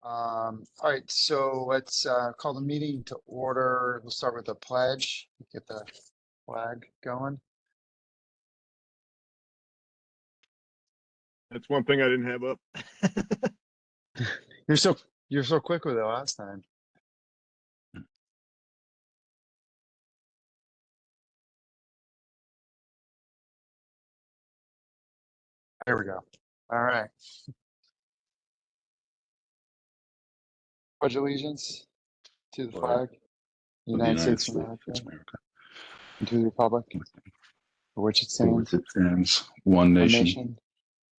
All right, so let's call the meeting to order. We'll start with the pledge. Get the flag going. That's one thing I didn't have up. You're so quick with it last time. There we go. All right. Pledge allegiance to the flag, United States of America, and to the republic for which it For which stands, it stands, one nation,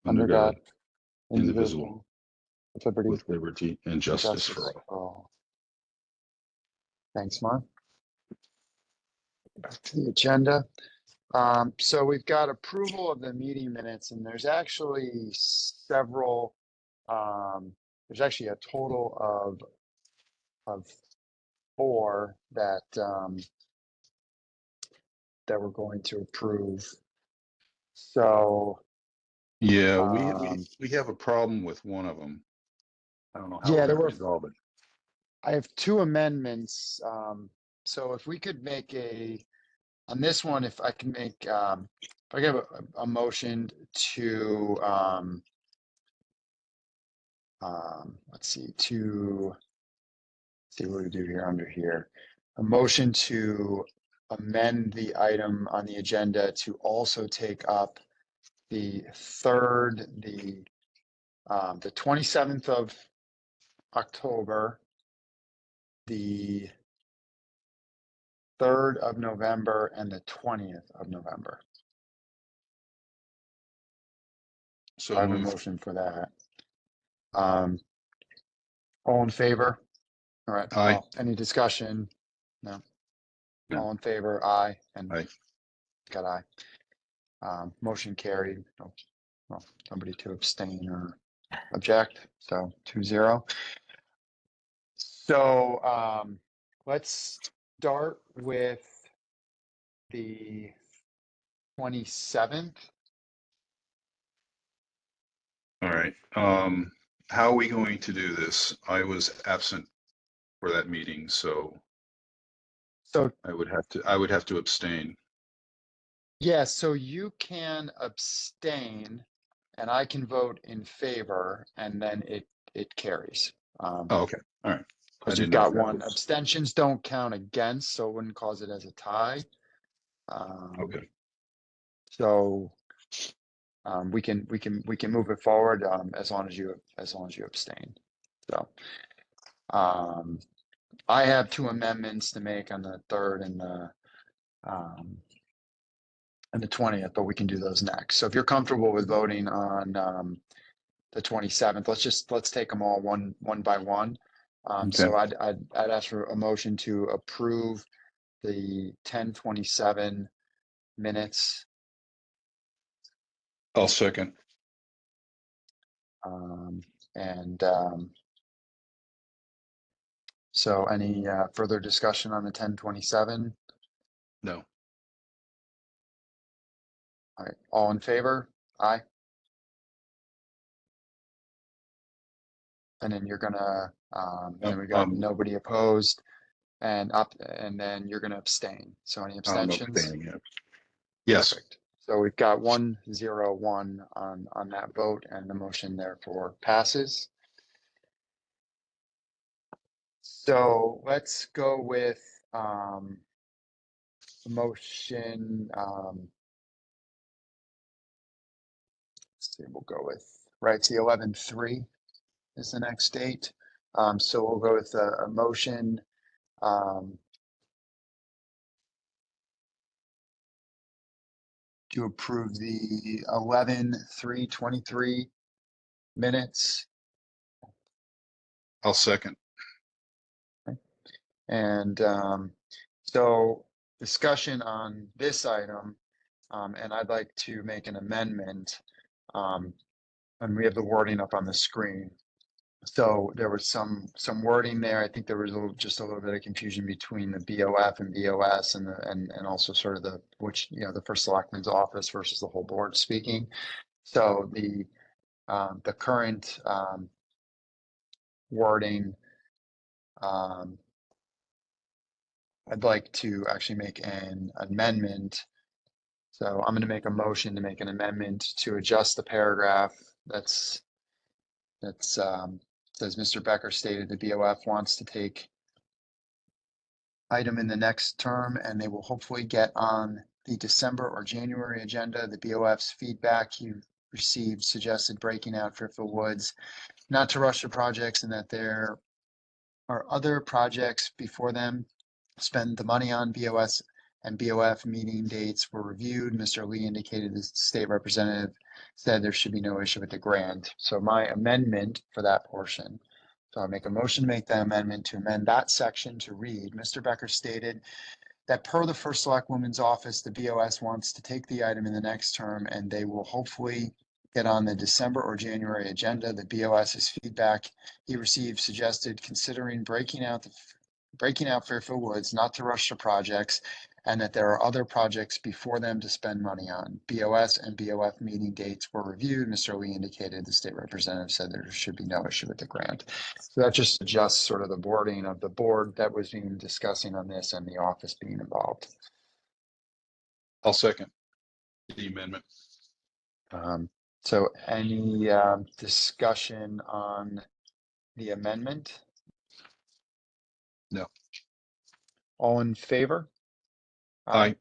under God, indivisible, with liberty with liberty and justice for all. all. Thanks, Mark. Back to the agenda. So we've got approval of the meeting minutes, and there's actually several. There's actually a total of 4 that that we're going to approve. So Yeah, we have a problem with one of them. I don't know how Yeah, we're there gonna were- resolve it. I have 2 amendments. So if we could make on this one, if I can make, if I give a motion to, let's see what we do here under here. A motion to amend the item on the agenda to also take up the 27th of October, the 3rd of November, and the 20th of November. So I have a moved. motion for that. All in favor? All right. Aye. Any discussion? No. No. All in favor? Aye. And Aye. got aye. Motion carried. No, well, nobody to abstain or object. So 2-0. So let's start with the 27th. All right. How are we going to do this? I was absent for that meeting, so So I would have to abstain. yeah, so you can abstain and I can vote in favor, and then it carries. Oh, okay. All right. I Because you've didn't know got if that one. was- Abstentions don't count against, so it wouldn't cause it as a tie. Okay. So we can move it forward as long as you abstain. So I have 2 amendments to make on the 3rd and the 20th, but we can do those next. So if you're comfortable with voting on the 27th, let's take them all one by one. So I'd ask for a motion to approve the 10/27 minutes. I'll second. So any further discussion on the 10/27? No. All right, all in favor? Aye. And then you're gonna, and we got nobody opposed and then you're gonna abstain. So any abstentions? I'm abstaining, yeah. Yes. Perfect. So we've got 1-0-1 on that vote, and the motion therefore passes. So let's go with the motion. Let's see, we'll go with right. The 11/3 is the next date. So we'll go with a motion. To approve the 11/3/23 minutes. I'll second. And so discussion on this item, and I'd like to make an amendment. And we have the wording up on the screen. So there was some wording there. I think there was just a little bit of confusion between the BOF and BOS and also sort of the first selectman's office versus the whole board speaking. So the current wording. I'd like to actually make an amendment. So I'm going to make a motion to make an amendment to adjust the paragraph that's says Mr. Becker stated the BOF wants to take item in the next term, and they will hopefully get on the December or January agenda. The BOF's feedback he received suggested breaking out Fairfield Woods, not to rush the projects, and that there are other projects before them. Spend the money on BOS and BOF meeting dates were reviewed. Mr. Lee indicated the state representative said there should be no issue with the grant. So my amendment for that portion. So I make a motion to make that amendment to amend that section to read, Mr. Becker stated that per the first select woman's office, the BOS wants to take the item in the next term and they will hopefully get on the December or January agenda. The BOS's feedback he received suggested considering breaking out Fairfield Woods, not to rush the projects, and that there are other projects before them to spend money on. BOS and BOF meeting dates were reviewed. Mr. Lee indicated the state representative said there should be no issue with the grant. So that just adjusts sort of the wording of the board that was being discussing on this and the office being involved. I'll second the amendment. So any discussion on the amendment? No. All in favor? Aye.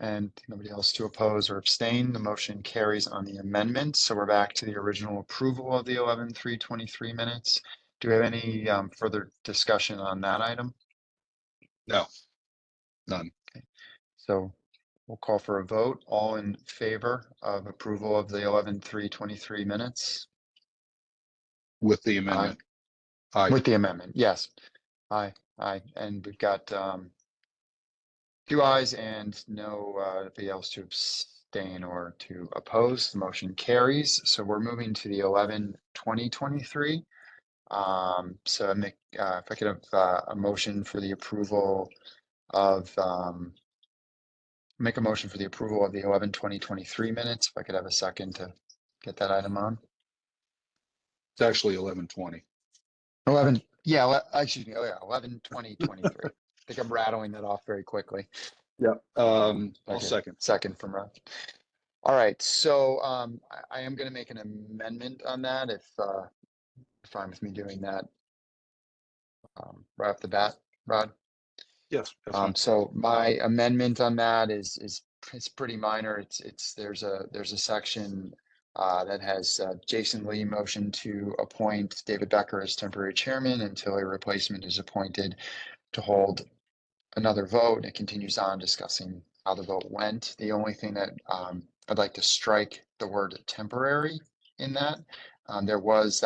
And nobody else to oppose or abstain. The motion carries on the amendment. So we're back to the original approval of the 11/3/23 minutes. Do we have any further discussion on that item? No. None. Okay. So we'll call for a vote. All in favor of approval of the 11/3/23 minutes? With the amendment. Aye. With the amendment, yes. Aye. And we've got 2 ayes and nobody else to abstain or to oppose. The motion carries. So we're moving to the 11/20/23. So if I could have a motion for the approval of make a motion for the approval of the 11/20/23 minutes. If I could have a second to get that item on. It's actually 11:20. 11, yeah, excuse me. Oh yeah, 11/20/23. I think I'm rattling that off very quickly. Yeah. I'll Okay. second. Second from Ralph. All right, so I am going to make an amendment on that if fine with me doing that right off the bat, Rod. Yes. That's fine. So my amendment on that is it's pretty minor. There's a section that has Jason Lee motion to appoint David Becker as temporary chairman until a replacement is appointed to hold another vote. It continues on discussing how the vote went. The only thing that I'd like to strike the word temporary in that. That was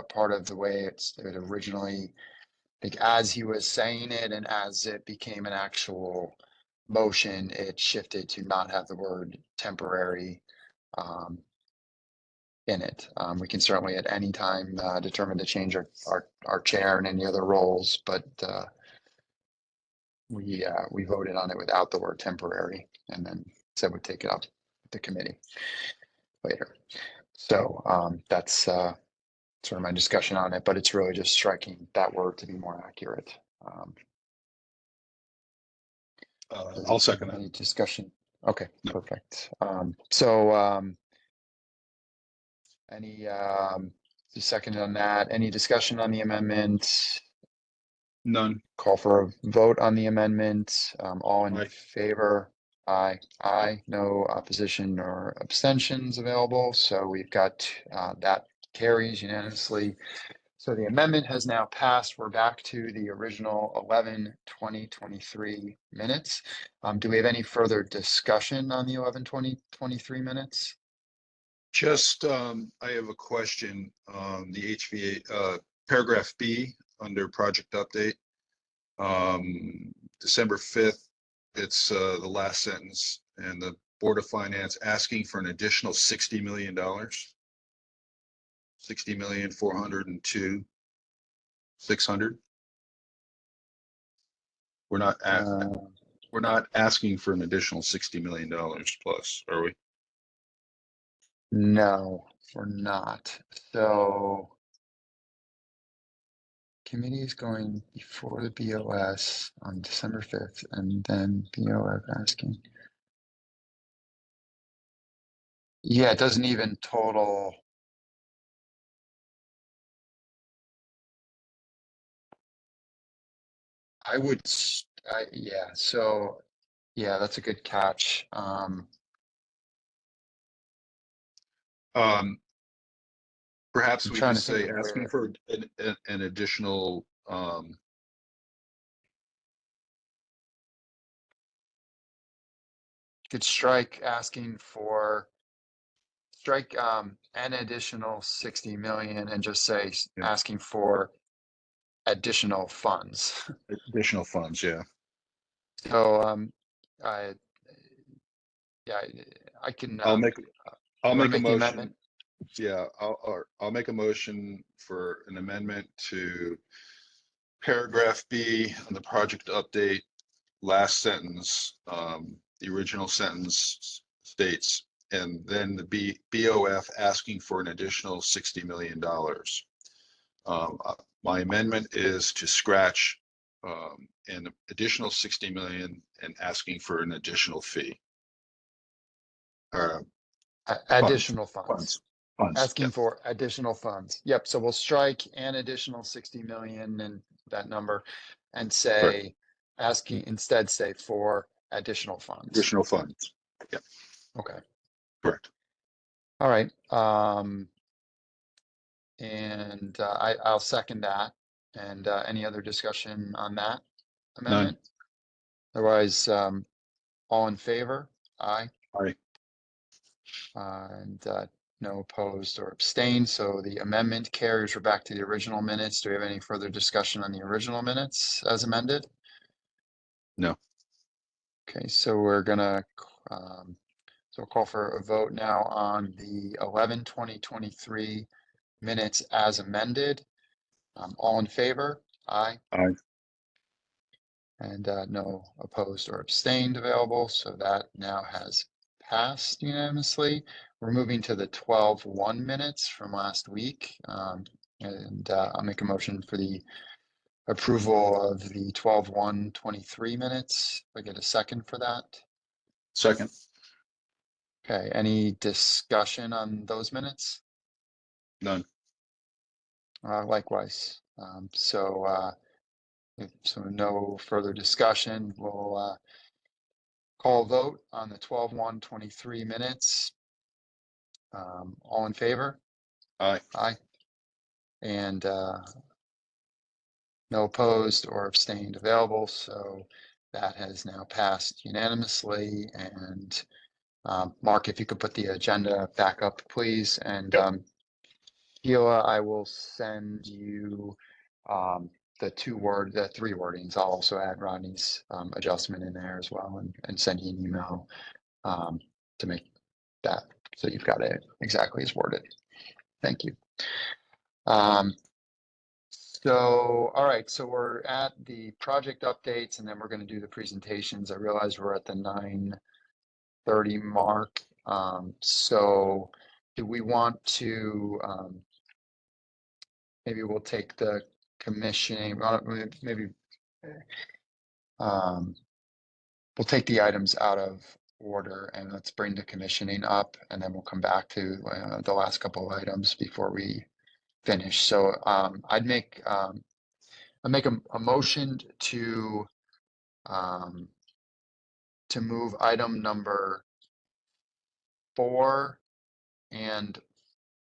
part of the way it originally, I think as he was saying it and as it became an actual motion, it shifted to not have the word temporary in it. We can certainly at any time determine to change our chair and any other roles, but we voted on it without the word temporary and then said we'd take it up with the committee later. So that's sort of my discussion on it, but it's really just striking that word to be more accurate. I'll second that. Any discussion? Okay, No. perfect. So any second on that? Any discussion on the amendment? None. Call for a vote on the amendment. All in Aye. favor? Aye. Aye. No opposition or abstentions available. So we've got that carries unanimously. So the amendment has now passed. We're back to the original 11/20/23 minutes. Do we have any further discussion on the 11/20/23 minutes? Just, I have a question on the HVAC, paragraph B under project update. December 5th, it's the last sentence, and the Board of Finance asking for an additional $60 million. 60,402,600. We're not asking for an additional $60 million plus, are we? No, we're not. So committee is going before the BOS on December 5th and then BOF asking. Yeah, it doesn't even total. I would, yeah, so, yeah, that's a good catch. Perhaps I'm we trying to just think say of asking where. for an additional, Could strike an additional 60 million and just say Yeah. asking for additional funds. additional funds, yeah. So, I, yeah, I can, I'll make, I'll you want to make a make the motion. amendment? Yeah, I'll make a motion for an amendment to paragraph B on the project update, last sentence. The original sentence states, and then the BOF asking for an additional $60 million. My amendment is to scratch an additional 60 million and asking for an additional fee. Funds, Additional funds. funds, funds, Asking yeah. for additional funds. Yep, so we'll strike an additional 60 million and that number and Correct. say, instead say for additional funds. Additional funds, yeah, Okay, correct. all right. And I'll second that. And any other discussion on that None. amendment? Otherwise, all in favor? Aye. Aye. And no opposed or abstained. So the amendment carries. We're back to the original minutes. Do we have any further discussion on the original minutes as amended? No. Okay, so we're gonna so we'll call for a vote now on the 11/20/23 minutes as amended. All in favor? Aye. Aye. And no opposed or abstained available. So that now has passed unanimously. We're moving to the 12/1 minutes from last week. And I'll make a motion for the approval of the 12/1/23 minutes. If I get a second for that. Second. Okay, any discussion on those minutes? None. Likewise. So no further discussion. We'll call a vote on the 12/1/23 minutes. All in favor? Aye. Aye. And no opposed or abstained available. So that has now passed unanimously. And Mark, if you could put the agenda back up, please. And Sheila, I will send you the three wordings. I'll also add Rodney's adjustment in there as well and send you an email to make that so you've got it exactly as worded. Thank you. So, all right, so we're at the project updates and then we're going to do the presentations. I realize we're at the 9:30 mark. So do we want to, maybe we'll take the commissioning, maybe we'll take the items out of order and let's bring the commissioning up and then we'll come back to the last couple of items before we finish. So I'd make a motion to move item number 4 and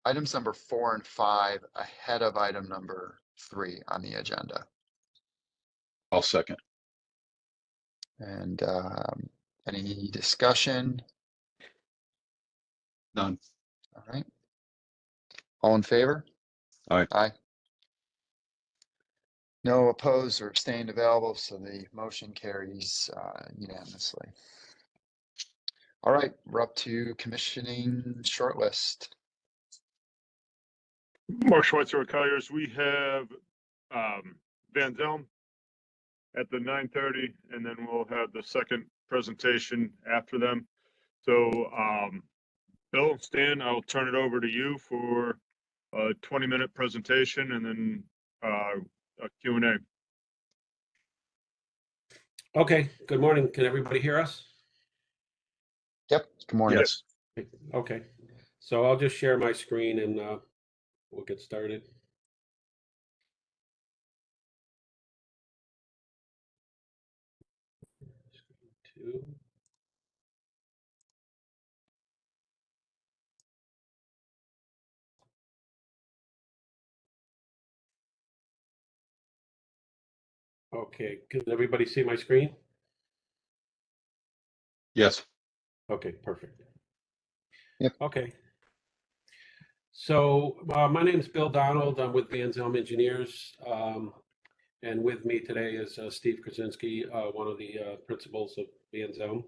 items number 4 and 5 ahead of item number 3 on the agenda. I'll second. And any discussion? None. All right. All in favor? Aye. Aye. No opposed or abstained available, so the motion carries unanimously. All right, we're up to commissioning shortlist. Mark Schweitzer with Colliers. We have Van Zelm at the 9:30, and then we'll have the second presentation after them. So, Bill, Stan, I'll turn it over to you for a 20-minute presentation, and then a Q&A. Okay, good morning. Can everybody hear us? Yep, good morning. Yes. Okay, so I'll just share my screen and we'll get started. Screen 2. Okay, can everybody see my screen? Yes. Okay, perfect. Yep. Okay. So my name is Bill Donald. I'm with Van Zelm Engineers. And with me today is Steve Krasinski, one of the principals of Van Zelm.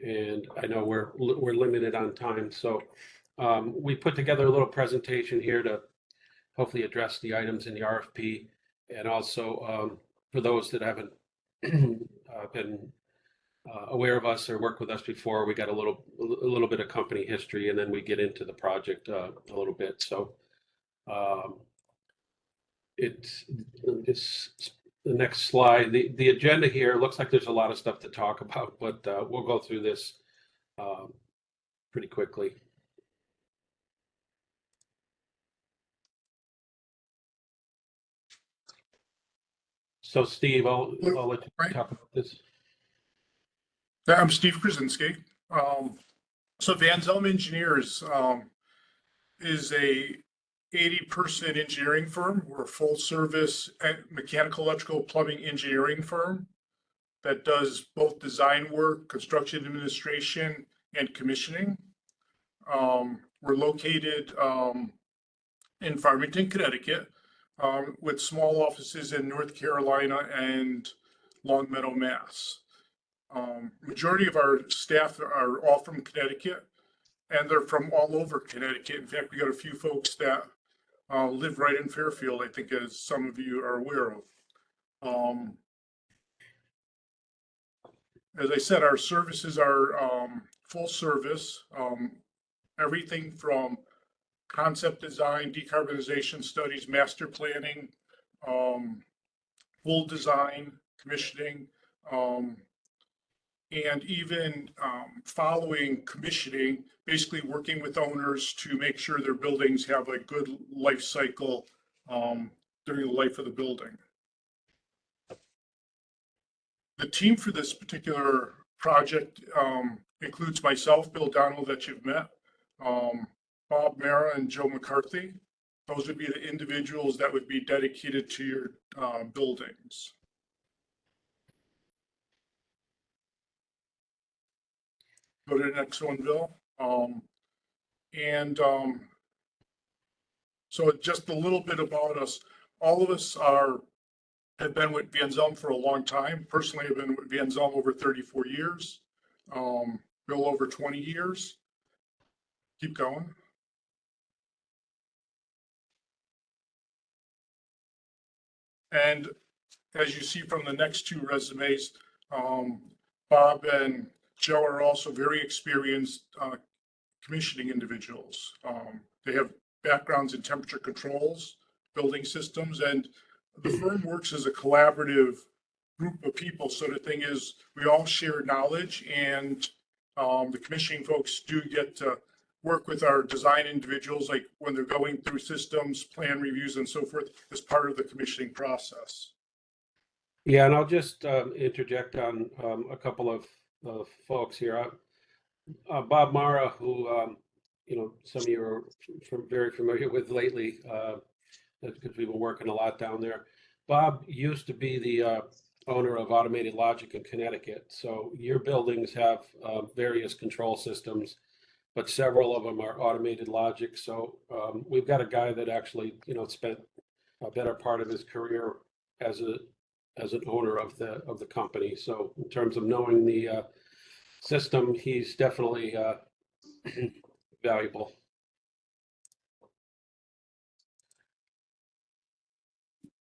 And I know we're limited on time, so we put together a little presentation here to hopefully address the items in the RFP, and also for those that haven't been aware of us or worked with us before, we got a little bit of company history, and then we get into the project a little bit. So it's the next slide. The agenda here looks like there's a lot of stuff to talk about, but we'll go through this pretty quickly. So Steve, I'll let you talk about this. I'm Steve Krasinski. So Van Zelm Engineers is a 80-person engineering firm. We're a full-service mechanical, electrical, plumbing engineering firm that does both design work, construction administration, and commissioning. We're located in Farmington, Connecticut, with small offices in North Carolina and Longmeadow, Mass. Majority of our staff are all from Connecticut, and they're from all over Connecticut. In fact, we got a few folks that live right in Fairfield, I think, as some of you are aware of. As I said, our services are full service, everything from concept design, decarbonization studies, master planning, full design, commissioning, and even following commissioning, basically working with owners to make sure their buildings have a good life cycle during the life of the building. The team for this particular project includes myself, Bill Donald, that you've met, Bob Mara and Joe McCarthy. Those would be the individuals that would be dedicated to your buildings. Go to the next one, Bill. So just a little bit about us. All of us have been with Van Zelm for a long time. Personally, I've been with Van Zelm over 34 years. Bill over 20 years. Keep going. And as you see from the next two resumes, Bob and Joe are also very experienced commissioning individuals. They have backgrounds in temperature controls, building systems, and the firm works as a collaborative group of people. So the thing is, we all share knowledge, and the commissioning folks do get to work with our design individuals, like when they're going through systems, plan reviews, and so forth, as part of the commissioning process. Yeah, and I'll just interject on a couple of folks here. Bob Mara, who some of you are very familiar with lately, because we've been working a lot down there. Bob used to be the owner of Automated Logic in Connecticut. So your buildings have various control systems, but several of them are Automated Logic. So we've got a guy that actually spent a better part of his career as an owner of the company. So in terms of knowing the system, he's definitely valuable.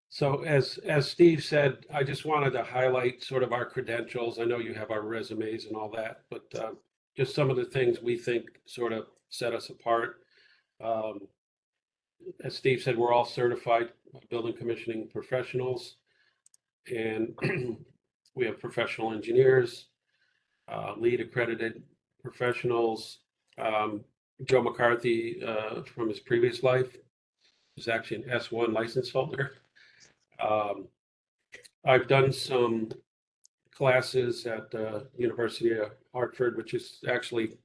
So as Steve said, I just wanted to highlight sort of our credentials. I know you have our resumes and all that, but just some of the things we think sort of set us apart. as Steve said, we're all certified building commissioning professionals, and we have professional engineers, lead accredited professionals. Joe McCarthy, from his previous life, is actually an S1 license holder. I've done some classes at the University of Hartford, which is actually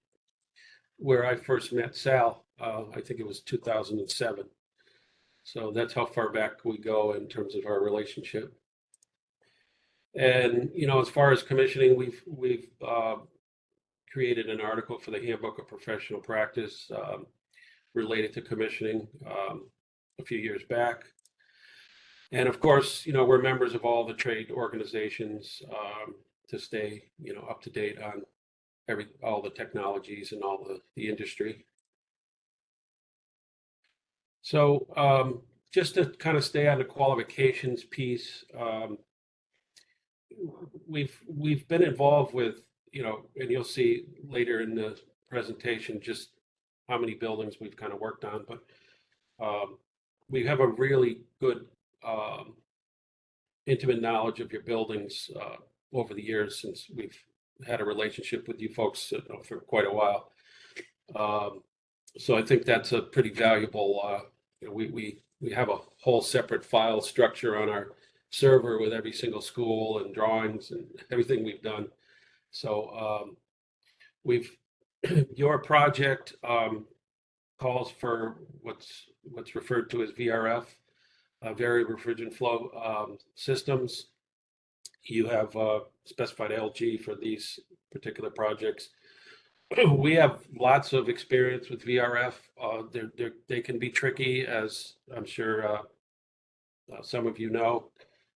where I first met Sal. I think it was 2007. So that's how far back we go in terms of our relationship. And, you know, as far as commissioning, we've created an article for the Handbook of Professional Practice related to commissioning a few years back. And of course, you know, we're members of all the trade organizations to stay, you know, up to date on all the technologies and all the industry. So just to kind of stay on the qualifications piece, we've been involved with, you know, and you'll see later in the presentation just how many buildings we've kind of worked on, but we have a really good intimate knowledge of your buildings over the years, since we've had a relationship with you folks for quite a while. So I think that's a pretty valuable, you know, we have a whole separate file structure on our server with every single school and drawings and everything we've done. So your project calls for what's referred to as VRF, variable refrigerant flow systems. You have specified LG for these particular projects. We have lots of experience with VRF. They can be tricky, as I'm sure some of you know.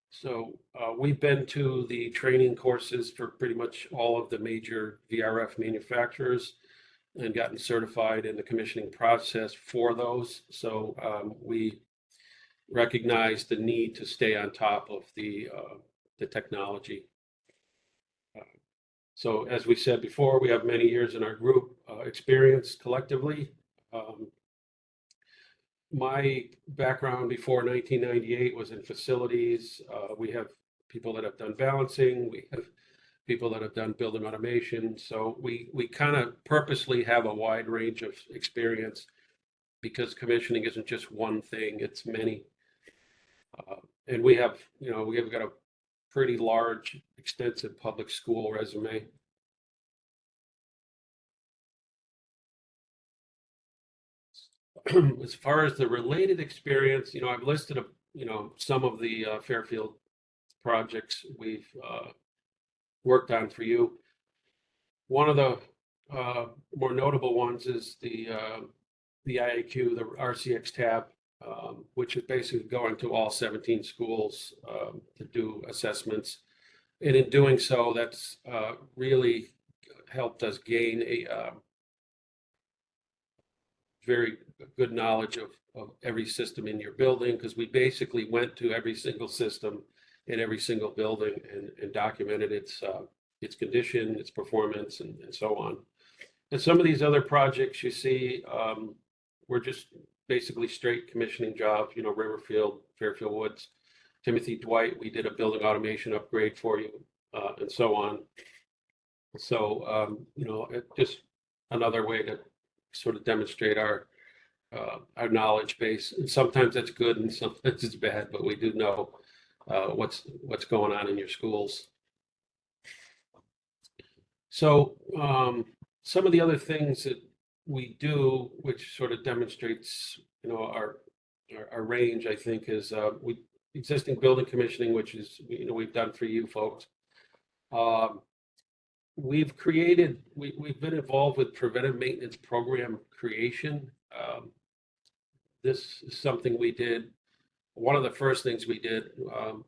So we've been to the training courses for pretty much all of the major VRF manufacturers and gotten certified in the commissioning process for those. So we recognize the need to stay on top of the technology. So as we said before, we have many years in our group experience collectively. My background before 1998 was in facilities. We have people that have done balancing. We have people that have done building automation. So we kind of purposely have a wide range of experience, because commissioning isn't just one thing, it's many. And we have, you know, we have got a pretty large, extensive public school resume. As far as the related experience, you know, I've listed, you know, some of the Fairfield projects we've worked on for you. One of the more notable ones is the IAQ, the RCX tab, which is basically going to all 17 schools to do assessments. And in doing so, that's really helped us gain a very good knowledge of every system in your building, because we basically went to every single system in every single building and documented its condition, its performance, and so on. And some of these other projects you see were just basically straight commissioning jobs, you know, Riverfield, Fairfield Woods, Timothy Dwight, we did a building automation upgrade for you, and so on. So, you know, just another way to sort of demonstrate our knowledge base. And sometimes that's good and sometimes it's bad, but we do know what's going on in your schools. So some of the other things that we do, which sort of demonstrates, you know, our range, I think, is existing building commissioning, which is, you know, we've done for you folks. We've been involved with preventive maintenance program creation. This is something we did. One of the first things we did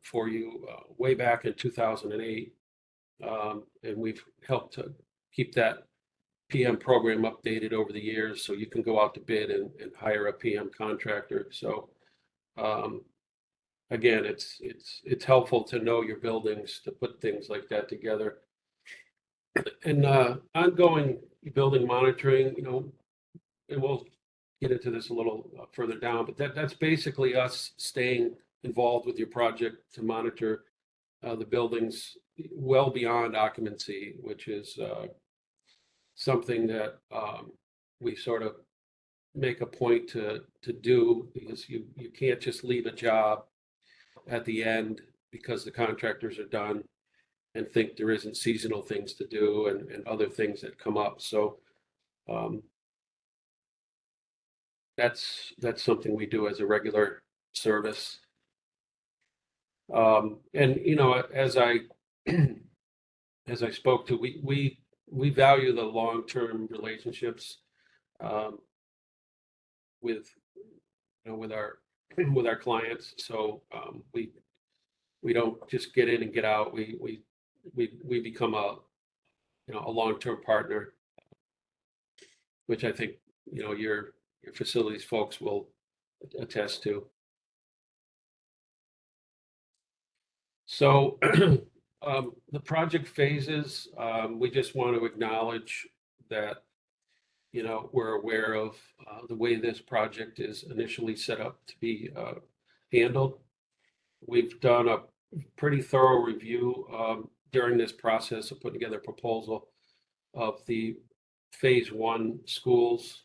for you way back in 2008. And we've helped to keep that PM program updated over the years, so you can go out to bid and hire a PM contractor. So again, it's helpful to know your buildings, to put things like that together. And ongoing building monitoring, you know, and we'll get into this a little further down, but that's basically us staying involved with your project to monitor the buildings well beyond occupancy, which is something that we sort of make a point to do, because you can't just leave a job at the end because the contractors are done and think there isn't seasonal things to do and other things that come up. So that's something we do as a regular service. And you know, as I spoke to, we value the long-term relationships with with our clients. So we don't just get in and get out. We become a a long-term partner, which I think your facilities folks will attest to. So the project phases, we just want to acknowledge that we're aware of the way this project is initially set up to be handled. We've done a pretty thorough review during this process of putting together a proposal of the phase 1 schools,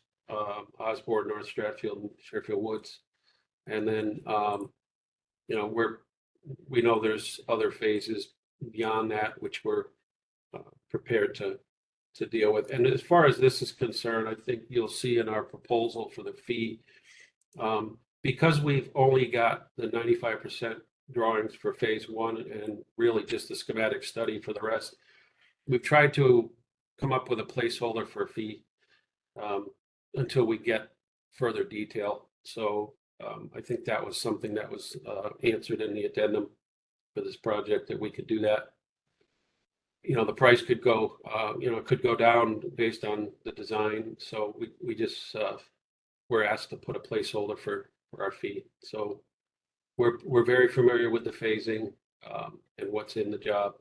Osborne, North Stratfield, and Fairfield Woods. And then, we know there's other phases beyond that, which we're prepared to deal with. And as far as this is concerned, I think you'll see in our proposal for the fee, because we've only got the 95% drawings for phase 1 and really just the schematic study for the rest, we've tried to come up with a placeholder for a fee until we get further detail. So I think that was something that was answered in the addendum for this project, that we could do that. The price could go, it could go down based on the design. So we just were asked to put a placeholder for our fee. So we're very familiar with the phasing and what's in the job.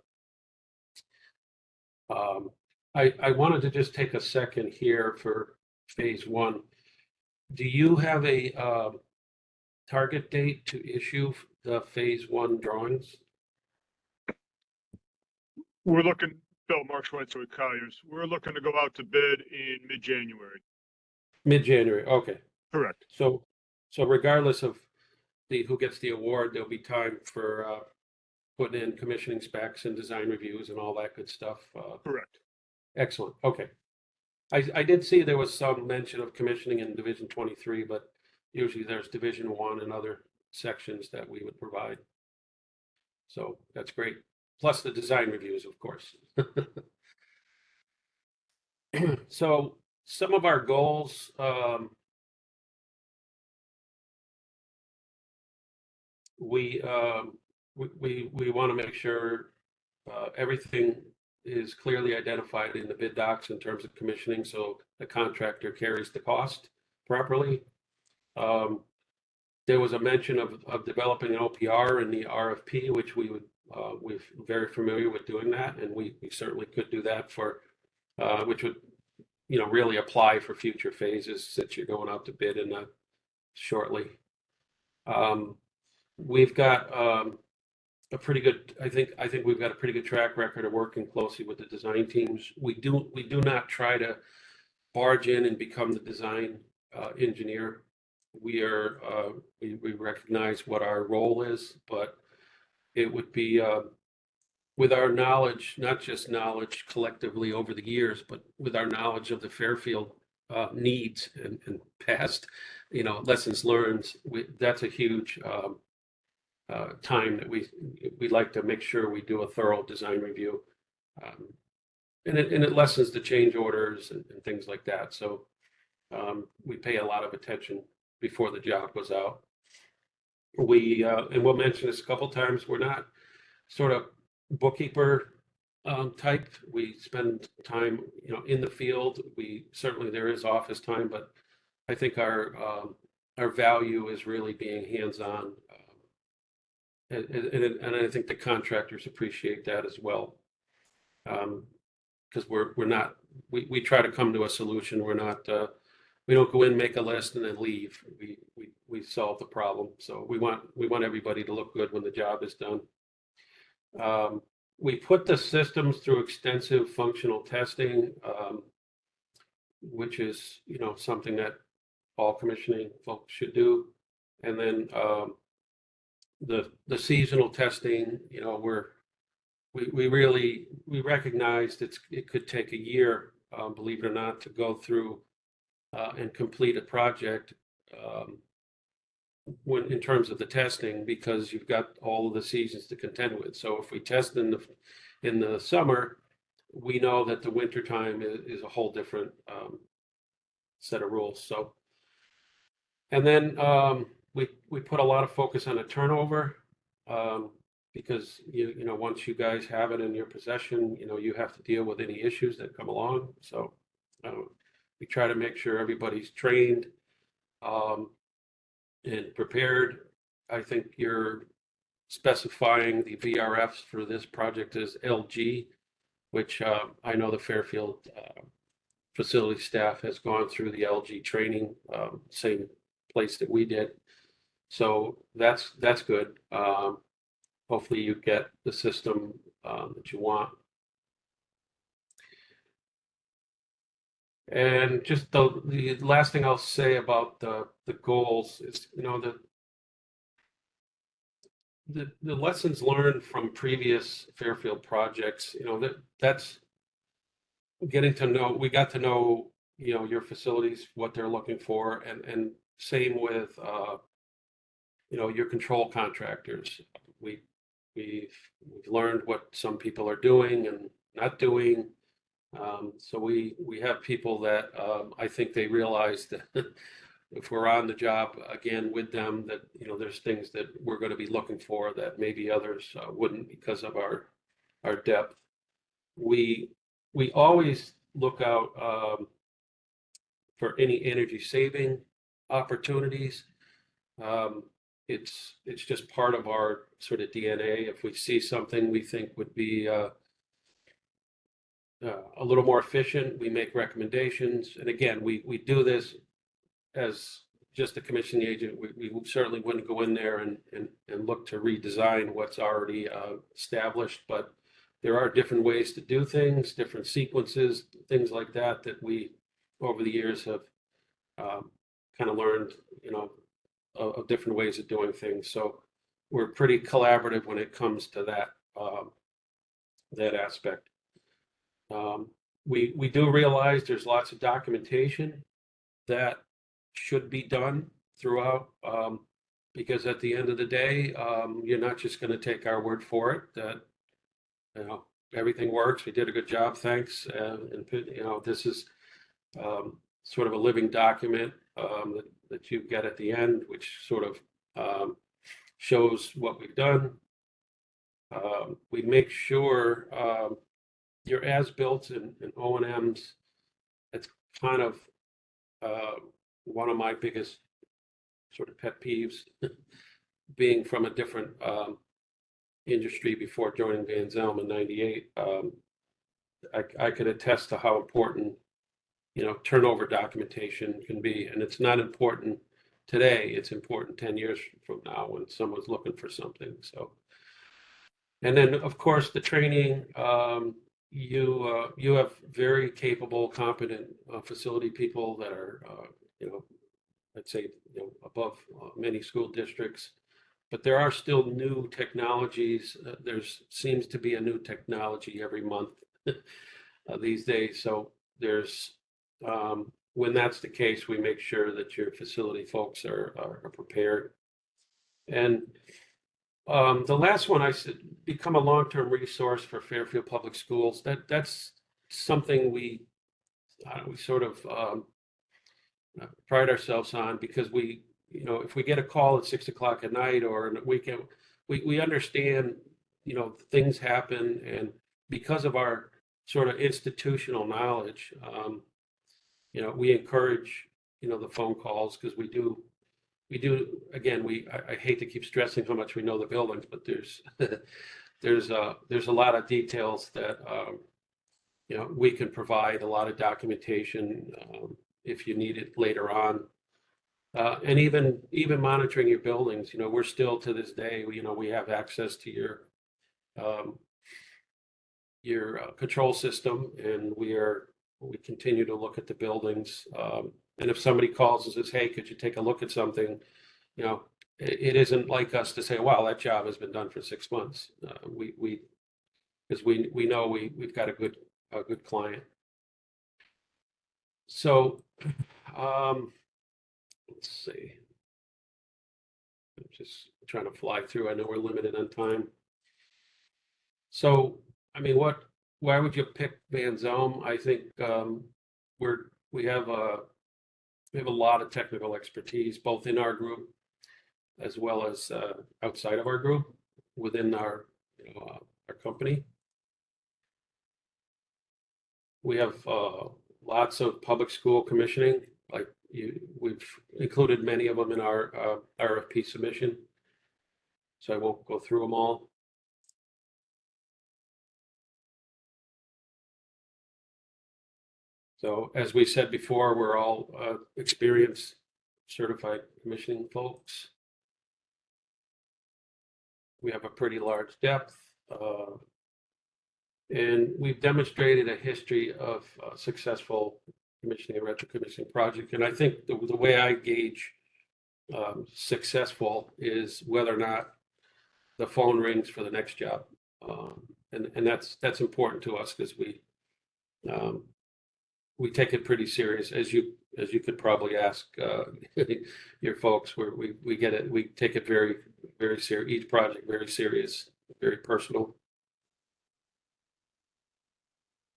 I wanted to just take a second here for phase 1. Do you have a target date to issue the phase 1 drawings? We're looking, Bill Marchwitz with Colliers, we're looking to go out to bid in mid-January. Mid-January, okay. Correct. So regardless of who gets the award, there'll be time for putting in commissioning specs and design reviews and all that good stuff. Correct. Excellent, okay. I did see there was some mention of commissioning in Division 23, but usually there's Division 1 and other sections that we would provide. So that's great. Plus the design reviews, of course. So some of our goals, we want to make sure everything is clearly identified in the bid docs in terms of commissioning, so the contractor carries the cost properly. There was a mention of developing an OPR in the RFP, which we're very familiar with doing that, and we certainly could do that for, which would, really apply for future phases since you're going out to bid in shortly. We've got a pretty good, I think we've got a pretty good track record of working closely with the design teams. We do not try to barge in and become the design engineer. We recognize what our role is, but it would be with our knowledge, not just knowledge collectively over the years, but with our knowledge of the Fairfield needs and past, lessons learned. That's a huge time that we like to make sure we do a thorough design review, and it lessens the change orders and things like that. So we pay a lot of attention before the job goes out. And we'll mention this a couple times, we're not sort of bookkeeper type. We spend time, in the field. Certainly there is office time, but I think our value is really being hands-on. And I think the contractors appreciate that as well. Because we're not, we try to come to a solution. We're not we don't go in, make a list, and then leave. We solve the problem. So we want everybody to look good when the job is done. We put the systems through extensive functional testing, which is, something that all commissioning folks should do. And then the seasonal testing, we recognized it could take a year, believe it or not, to go through and complete a project when in terms of the testing, because you've got all of the seasons to contend with. So if we test in the summer, we know that the winter time is a whole different set of rules. So, and then we put a lot of focus on a turnover, because once you guys have it in your possession, you have to deal with any issues that come along. So we try to make sure everybody's trained and prepared. I think you're specifying the VRFs for this project as LG, which I know the Fairfield facility staff has gone through the LG training, same place that we did. So that's good. Hopefully you get the system that you want. And just the last thing I'll say about the goals is, the lessons learned from previous Fairfield projects, that's getting to know, we got to know, your facilities, what they're looking for, and same with, your control contractors. We've learned what some people are doing and not doing. So we have people that I think they realize that if we're on the job again with them, that there's things that we're going to be looking for that maybe others wouldn't, because of our depth. We always look out for any energy saving opportunities. It's just part of our sort of DNA. If we see something we think would be a little more efficient, we make recommendations. And again, we do this as just a commissioning agent. We certainly wouldn't go in there and look to redesign what's already established, but there are different ways to do things, different sequences, things like that we over the years have kind of learned, of different ways of doing things. So we're pretty collaborative when it comes to that aspect. We do realize there's lots of documentation that should be done throughout, because at the end of the day, you're not just going to take our word for it that everything works. We did a good job, thanks. And this is sort of a living document that you get at the end, which sort of shows what we've done. We make sure your as-built and O&Ms, it's kind of one of my biggest sort of pet peeves, being from a different industry before joining Van Zelm in '98. I could attest to how important turnover documentation can be, and it's not important today. It's important 10 years from now when someone's looking for something. So, and then of course the training. You have very capable, competent facility people that are, I'd say, above many school districts. But there are still new technologies. There seems to be a new technology every month these days. So there's, when that's the case, we make sure that your facility folks are prepared. And the last one, I said, become a long-term resource for Fairfield Public Schools. That's something we sort of pride ourselves on, because if we get a call at 6 o'clock at night or on a weekend, we understand, things happen, and because of our sort of institutional knowledge, we encourage, the phone calls, because we do, again, I hate to keep stressing how much we know the buildings, but there's a lot of details that, we can provide, a lot of documentation, if you need it later on. And even monitoring your buildings, you know, we're still to this day, you know, we have access to your control system, and we continue to look at the buildings. And if somebody calls and says, hey, could you take a look at something? You know, it isn't like us to say, wow, that job has been done for 6 months. Because we know we've got a good client. So, let's see. I'm just trying to fly through. I know we're limited on time. So, I mean, why would you pick Van Zelm? I think we have a lot of technical expertise, both in our group as well as outside of our group, within our company. We have lots of public school commissioning, like we've included many of them in our RFP submission. So I won't go through them all. So as we said before, we're all experienced, certified commissioning folks. We have a pretty large depth. And we've demonstrated a history of successful commissioning and retro commissioning project. And I think the way I gauge successful is whether or not the phone rings for the next job. And that's important to us, because we take it pretty serious, as you could probably ask your folks. We get it. We take it very, very serious. Each project very serious, very personal.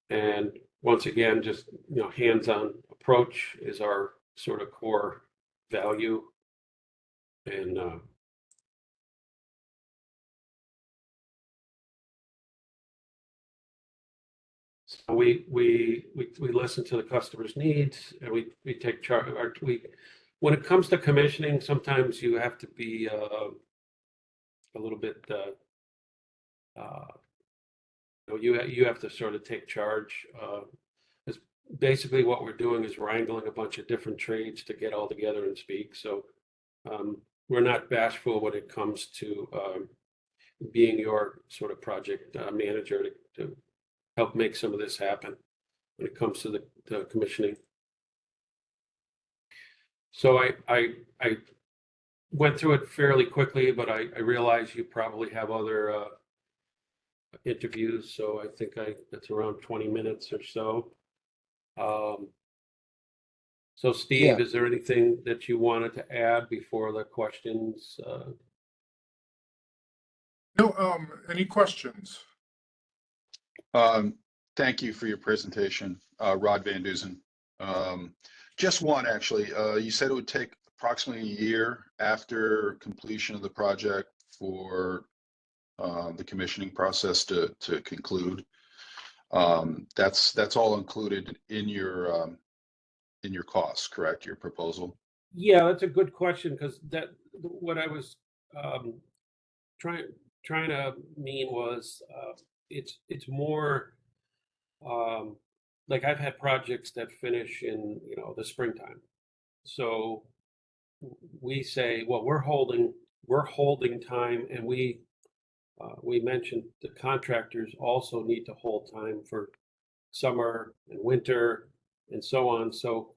And once again, just hands-on approach is our sort of core value. And so we listen to the customer's needs, and we take charge. When it comes to commissioning, sometimes you have to be a little bit. You have to sort of take charge. It's basically what we're doing is wrangling a bunch of different trades to get all together and speak. So we're not bashful when it comes to being your sort of project manager to help make some of this happen when it comes to the commissioning. So I went through it fairly quickly, but I realize you probably have other interviews, so I think that's around 20 minutes or so. So Steve, is there anything that you wanted to add before the questions? No, any questions? Thank you for your presentation, Rod Van Duzen. Just one, actually. You said it would take approximately a year after completion of the project for the commissioning process to conclude. That's all included in your costs, correct? Your proposal? Yeah, that's a good question, because what I was trying to mean was it's more like I've had projects that finish in the springtime. So we say, well, we're holding time, and we mentioned the contractors also need to hold time for summer and winter and so on. So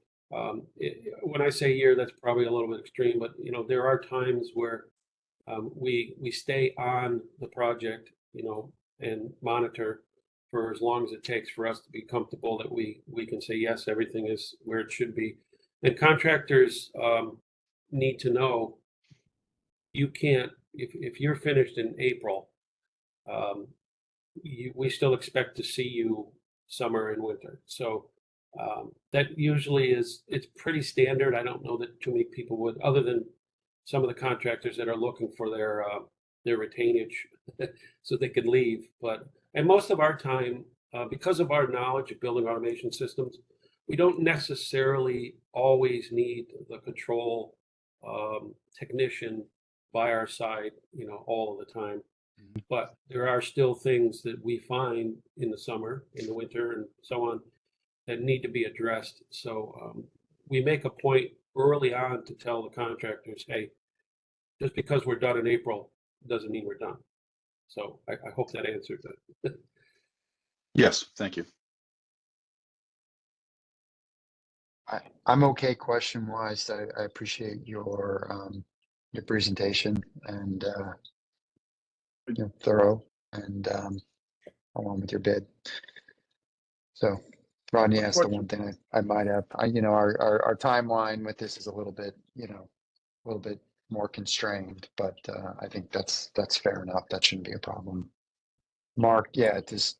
when I say year, that's probably a little bit extreme, but there are times where we stay on the project, and monitor for as long as it takes for us to be comfortable that we can say, yes, everything is where it should be. And contractors need to know you can't, if you're finished in April, we still expect to see you summer and winter. So that usually it's pretty standard. I don't know that too many people would, other than some of the contractors that are looking for their retainage so they could leave. And most of our time, because of our knowledge of building automation systems, we don't necessarily always need the control technician by our side, all of the time. But there are still things that we find in the summer, in the winter, and so on, that need to be addressed. So we make a point early on to tell the contractors, hey, just because we're done in April doesn't mean we're done. So I hope that answered that. Yes, thank you. I'm okay question wise. I appreciate your presentation and thorough and along with your bid. So Rodney asked the one thing I might have. Our timeline with this is a little bit more constrained, but I think that's fair enough. That shouldn't be a problem. Mark, yeah, just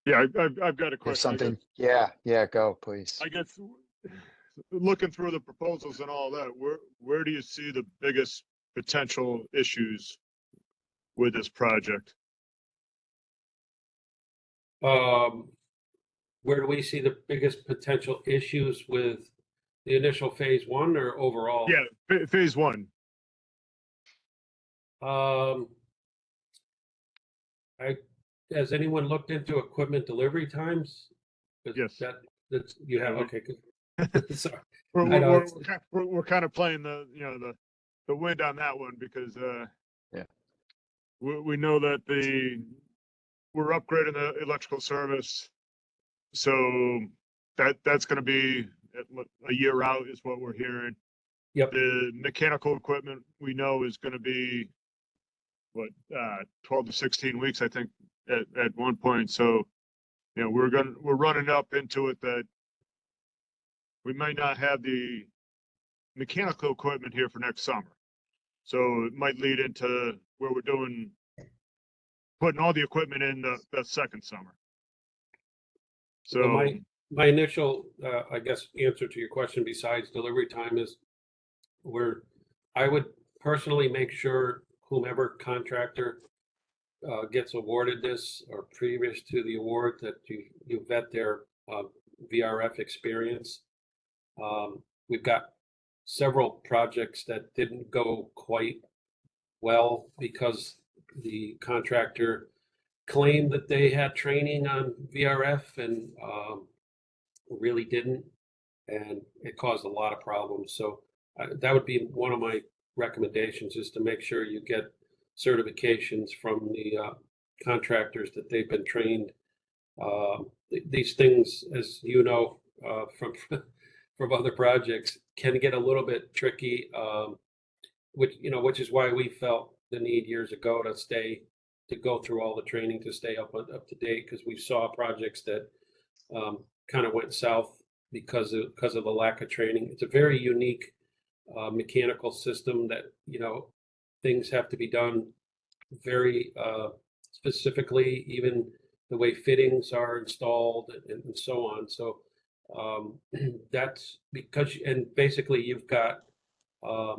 Yeah, I've got a there's question. something. Yeah, go please. I guess looking through the proposals and all that, where do you see the biggest potential issues with this project? Where do we see the biggest potential issues with the initial phase one or overall? Yeah, phase one. Has anyone looked into equipment delivery times? Yes. That's you have. Yeah, Okay, good. Sorry. We're kind of playing the wind on that one because Yeah. we know that we're upgrading the electrical service, so that's going to be a year out is what we're hearing. Yep. The mechanical equipment we know is going to be 12 to 16 weeks, I think, at one point. So, we're running up into it that we might not have the mechanical equipment here for next summer. So it might lead into where we're putting all the equipment in the second summer. So my initial, I guess, answer to your question besides delivery time is I would personally make sure whomever contractor gets awarded this or previous to the award that you vet their VRF experience. We've got several projects that didn't go quite well because the contractor claimed that they had training on VRF and really didn't, and it caused a lot of problems. So that would be one of my recommendations, is to make sure you get certifications from the contractors that they've been trained. These things, as you know, from other projects, can get a little bit tricky, which is why we felt the need years ago to go through all the training to stay up to date, because we saw projects that kind of went south because of the lack of training. It's a very unique mechanical system that things have to be done very specifically, even the way fittings are installed and so on. So that's because, and basically you've got a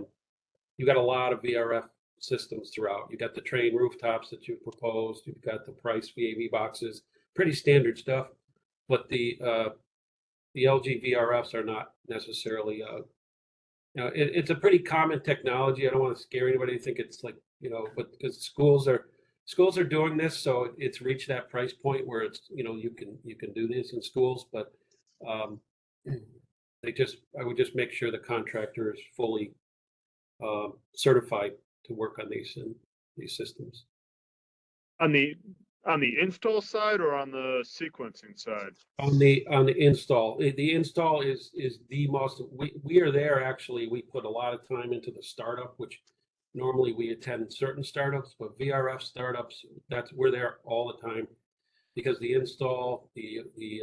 lot of VRF systems throughout. You've got the train rooftops that you've proposed. You've got the price VAV boxes, pretty standard stuff. But the LG VRFs are not necessarily. It's a pretty common technology. I don't want to scare anybody to think it's like but because schools are doing this, so it's reached that price point where it's you can do this in schools, but I would just make sure the contractor is fully certified to work on these systems. On the install side or on the sequencing side? On the install, the install is the most. We are there actually. We put a lot of time into the startup, which normally we attend certain startups, but VRF startups, we're there all the time, because the install, the the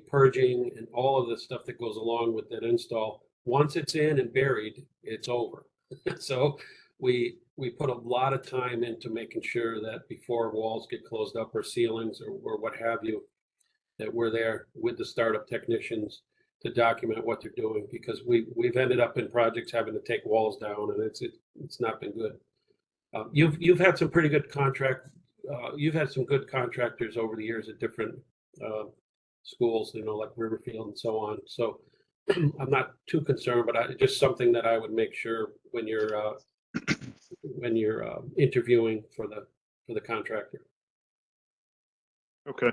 purging and all of the stuff that goes along with that install. Once it's in and buried, it's over. So we put a lot of time into making sure that before walls get closed up or ceilings or what have you, that we're there with the startup technicians to document what they're doing, because we've ended up in projects having to take walls down, and it's not been good. You've had some pretty good you've had some good contractors over the years at different schools, like Riverfield and so on. So I'm not too concerned, but just something that I would make sure when you're interviewing for the contractor. Okay.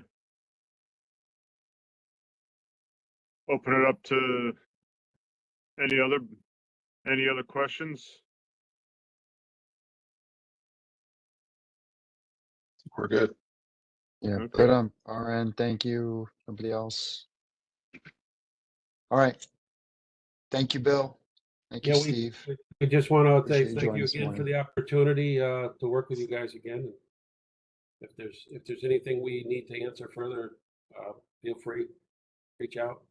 open it up to any other questions? We're good. Yeah, Okay. good on our end. Thank you. Nobody else. All right. Thank you, Bill. Thank you, Yeah, Steve. we just want to Appreciate say you thank joining you this again for morning. the opportunity to work with you guys again. If there's anything we need to answer further, feel free, reach out.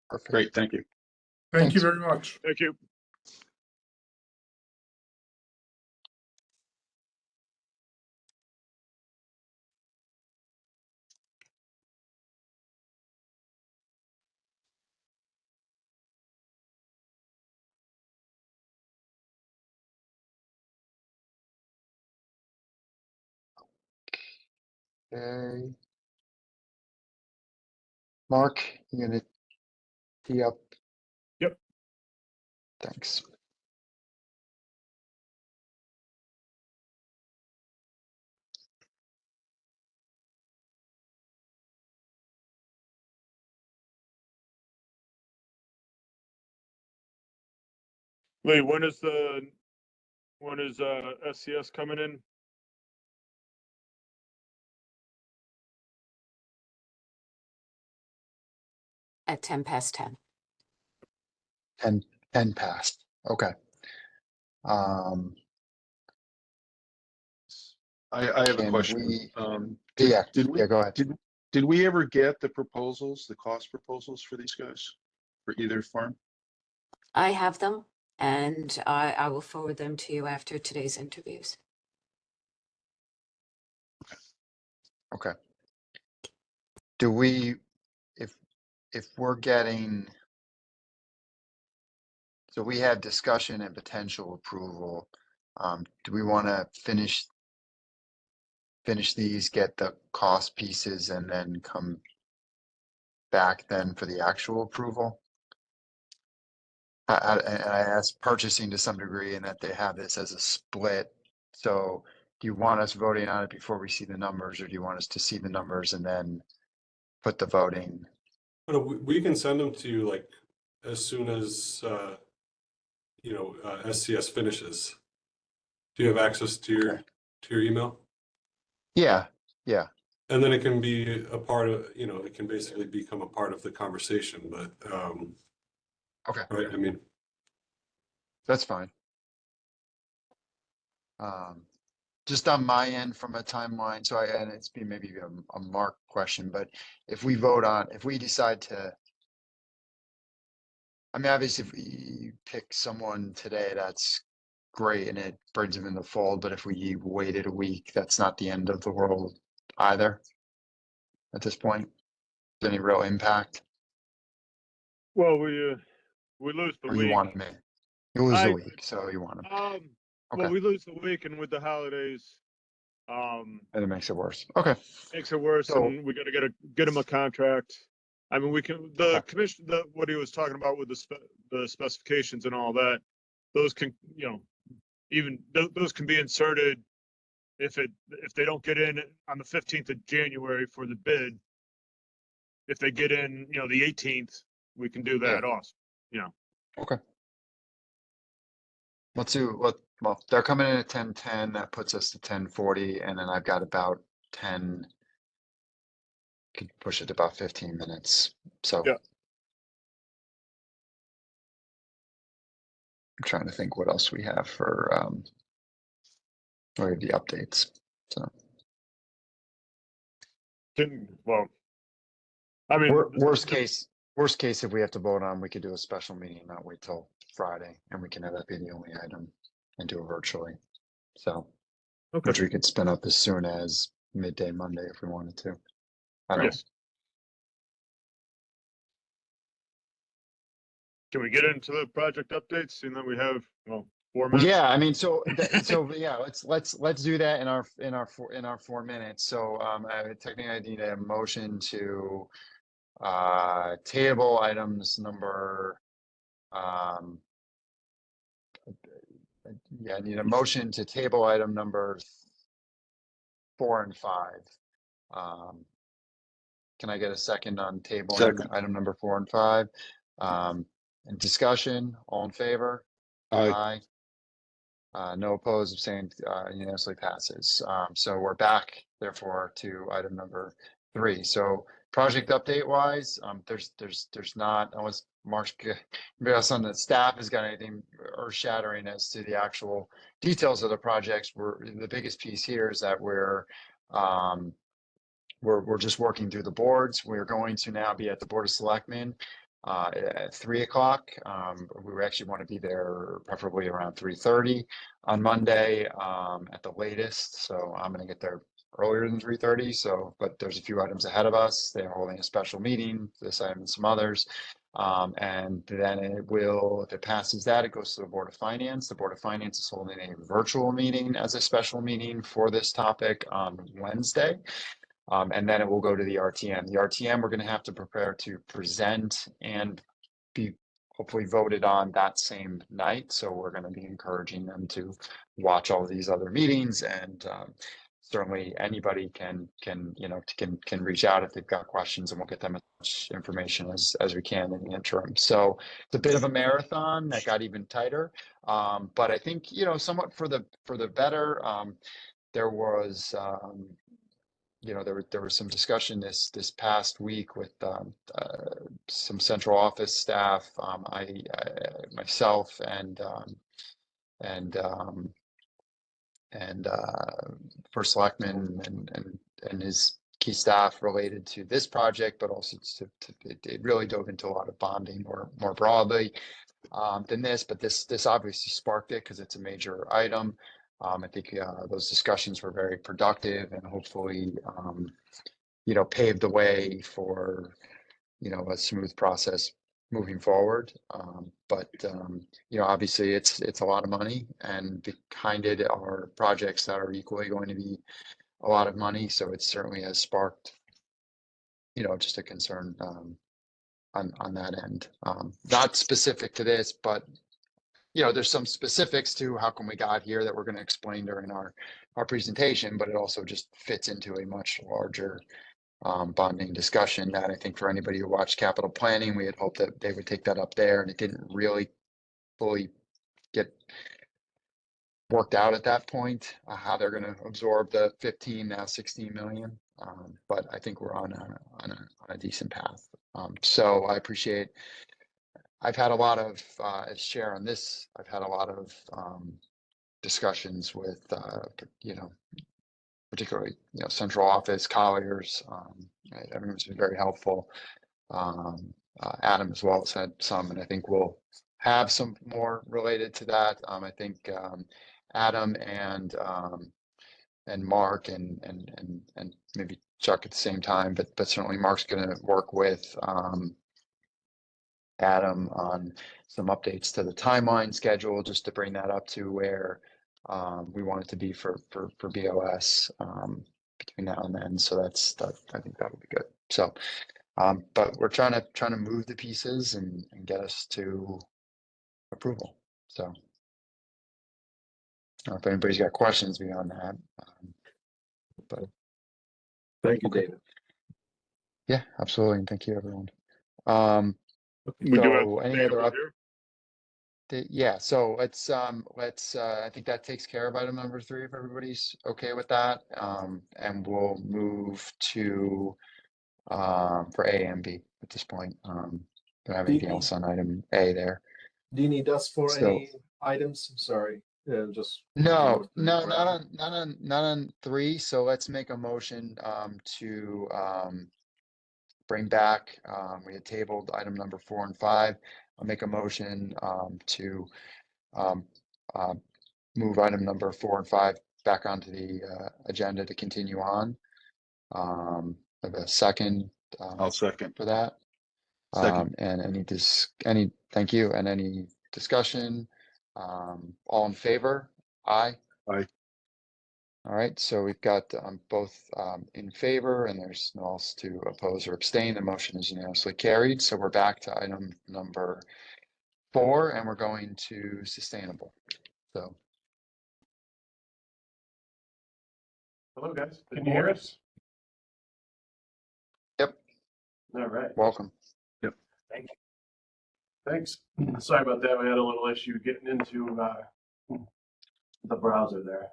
Perfect. Great, thank you. Thank you Thanks. very much. Thank you. Okay. Mark, you gonna tee up? Yep. Thanks. Lee, when is SCS coming in? At 10 past 10. 10 past. Okay. Um, I have a Can question. we- Did, yeah, did we, yeah, go ahead. did we ever get the proposals, the cost proposals for these guys? For either farm? I have them, and I will forward them to you after today's interviews. Okay. Do we, if we're getting, so we had discussion and potential approval. Do we want to finish these, get the cost pieces, and then come back then for the actual approval? And I asked purchasing to some degree, and that they have this as a split. So do you want us voting on it before we see the numbers, or do you want us to see the numbers and then put the voting? But we can send them to you like as soon as SCS finishes. Do you have access to your email? Yeah, yeah, And then it can be a part of, it can basically become a part of the conversation, but okay, right, I mean, that's fine. Just on my end from a timeline, so and it's be maybe a Mark question, but if we decide to, I mean, obviously if we pick someone today, that's great and it brings them in the fold, but if we waited a week, that's not the end of the world either at this point. Any real impact, Well, we lose the or you week. want me? You lose the I- week, so you want them, Well, Okay. we lose the week, and with the holidays, and it makes it worse. Okay, makes it worse, So- and we got to get him a contract. I mean, we can, the Okay. commission, what he was talking about with the specifications and all that, those can, even those can be inserted if they don't get in on the 15th of January for the bid. If they get in, the 18th, we can do that also. okay. Let's do well, they're coming in at 10:10, that puts us to 10:40, and then I've got about 10. Could push it to about 15 minutes, so. Yeah. I'm trying to think what else we have for, or the updates, so. Well, I mean, Worst case, if we have to vote on, we could do a special meeting, not wait till Friday, and we can have that be the only item and do it virtually. So, okay. which we could spin up as soon as midday Monday if we wanted to. I don't, Yes. Can we get into the project updates? Seeing that we have, 4 minutes? yeah, I mean, so, yeah, let's do that in our 4 minutes. So, I technically I need a motion to, table items number, yeah, I need a motion to table item number 4 and 5. can I get a second on table Second. item number 4 and 5? And discussion, all in favor? Aye. No opposed, abstained, unanimously passes. So we're back therefore to item number 3. So project update wise, there's not, unless Mark's, maybe else on the staff has got anything earth shattering as to the actual details of the projects. The biggest piece here is that we're just working through the boards. We're going to now be at the Board of Selectmen at 3 o'clock. We actually want to be there preferably around 3:30 on Monday at the latest. So I'm going to get there earlier than 3:30. So, but there's a few items ahead of us. They're holding a special meeting, this item and some others. And then it will, if it passes that, it goes to the Board of Finance. The Board of Finance is holding a virtual meeting as a special meeting for this topic on Wednesday. And then it will go to the RTM. The RTM, we're going to have to prepare to present and be hopefully voted on that same night. So we're going to be encouraging them to watch all of these other meetings, and certainly anybody can reach out if they've got questions, and we'll get them as much information as we can in the interim. So it's a bit of a marathon that got even tighter, but I think somewhat for the better. There was there was some discussion this past week with some central office staff. I myself and First Selectman and his key staff related to this project, but also it really dove into a lot of bonding more broadly than this. But this obviously sparked it because it's a major item. I think those discussions were very productive and hopefully, paved the way for, a smooth process moving forward. But obviously it's a lot of money, and behind it are projects that are equally going to be a lot of money. So it certainly has sparked, just a concern on that end. Not specific to this, but there's some specifics to how come we got here that we're going to explain during our presentation, but it also just fits into a much larger bonding discussion that I think for anybody who watched capital planning, we had hoped that they would take that up there, and it didn't really fully get worked out at that point, how they're going to absorb the 15, now 16 million. But I think we're on a decent path. So I appreciate. I've had a lot of, as chair on this, I've had a lot of discussions with, particularly, central office, Colliers. Everyone's been very helpful. Adam as well has had some, and I think we'll have some more related to that. I think Adam and Mark and maybe Chuck at the same time, but certainly Mark's going to work with Adam on some updates to the timeline schedule, just to bring that up to where we want it to be for BOS between now and then. So I think that'll be good. So, but we're trying to move the pieces and get us to approval. So, I don't know if anybody's got questions beyond that. But Thank you, David. yeah, absolutely. And thank you, everyone. We do have So any Dave other over here. Yeah, so let's I think that takes care of item number 3 if everybody's okay with that. And we'll move to for A and B at this point. Don't have anything else on item A there. Do you need us for So- any items? Sorry, just. No, not on 3. So let's make a motion to bring back, we had tabled item number 4 and 5. I'll make a motion to move item number 4 and 5 back onto the agenda to continue on. Have a second I'll second. for that. Second. And thank you. And any discussion? All in favor? Aye. Aye. All right, so we've got both in favor, and there's no else to oppose or abstain. The motion is unanimously carried. So we're back to item number 4, and we're going to sustainable. So Hello, guys. Can you hear us? Yep. All right, Welcome. thanks. Sorry about that. We had a little issue getting into the browser there.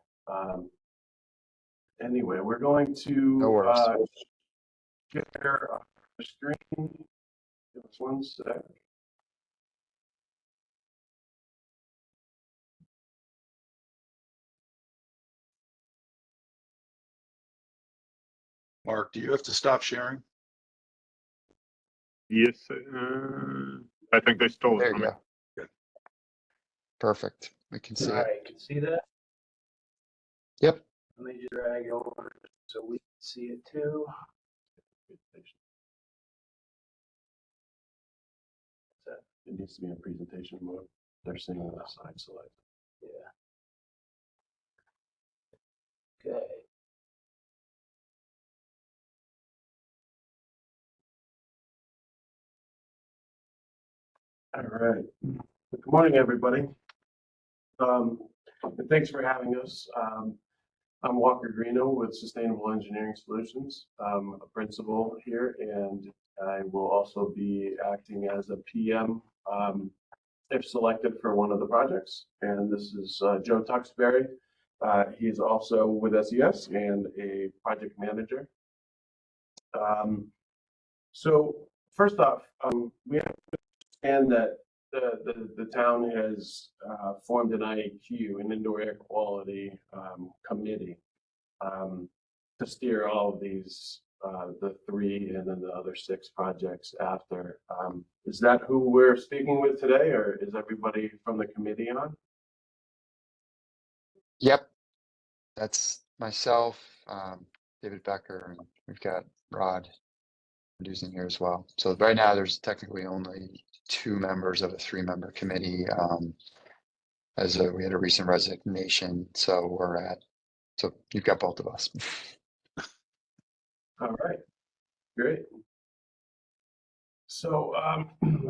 Anyway, we're going No to worries. share the screen. Give us 1 sec. Mark, do you have to stop sharing? Yes, I think they stole it There from you me. go. Perfect. We can see All it. right, can see that? Yep. Let me just drag it over so we can see it too. It needs to be in presentation mode. They're saying on the side select. Yeah. Okay. All right. Good morning, everybody. And thanks for having us. I'm Walker Greeno with Sustainable Engineering Solutions. I'm a principal here, and I will also be acting as a PM if selected for one of the projects. And this is Joe Tuxbury. He's also with SES and a project manager. So first off, we understand that the town has formed an IAQ, an indoor air quality committee, to steer all of these, the 3 and then the other 6 projects after. Is that who we're speaking with today, or is everybody from the committee on? Yep. That's myself, David Becker, and we've got Rod producing here as well. So right now there's technically only 2 members of a 3-member committee. We had a recent resignation, so you've got both of us. All right, great. So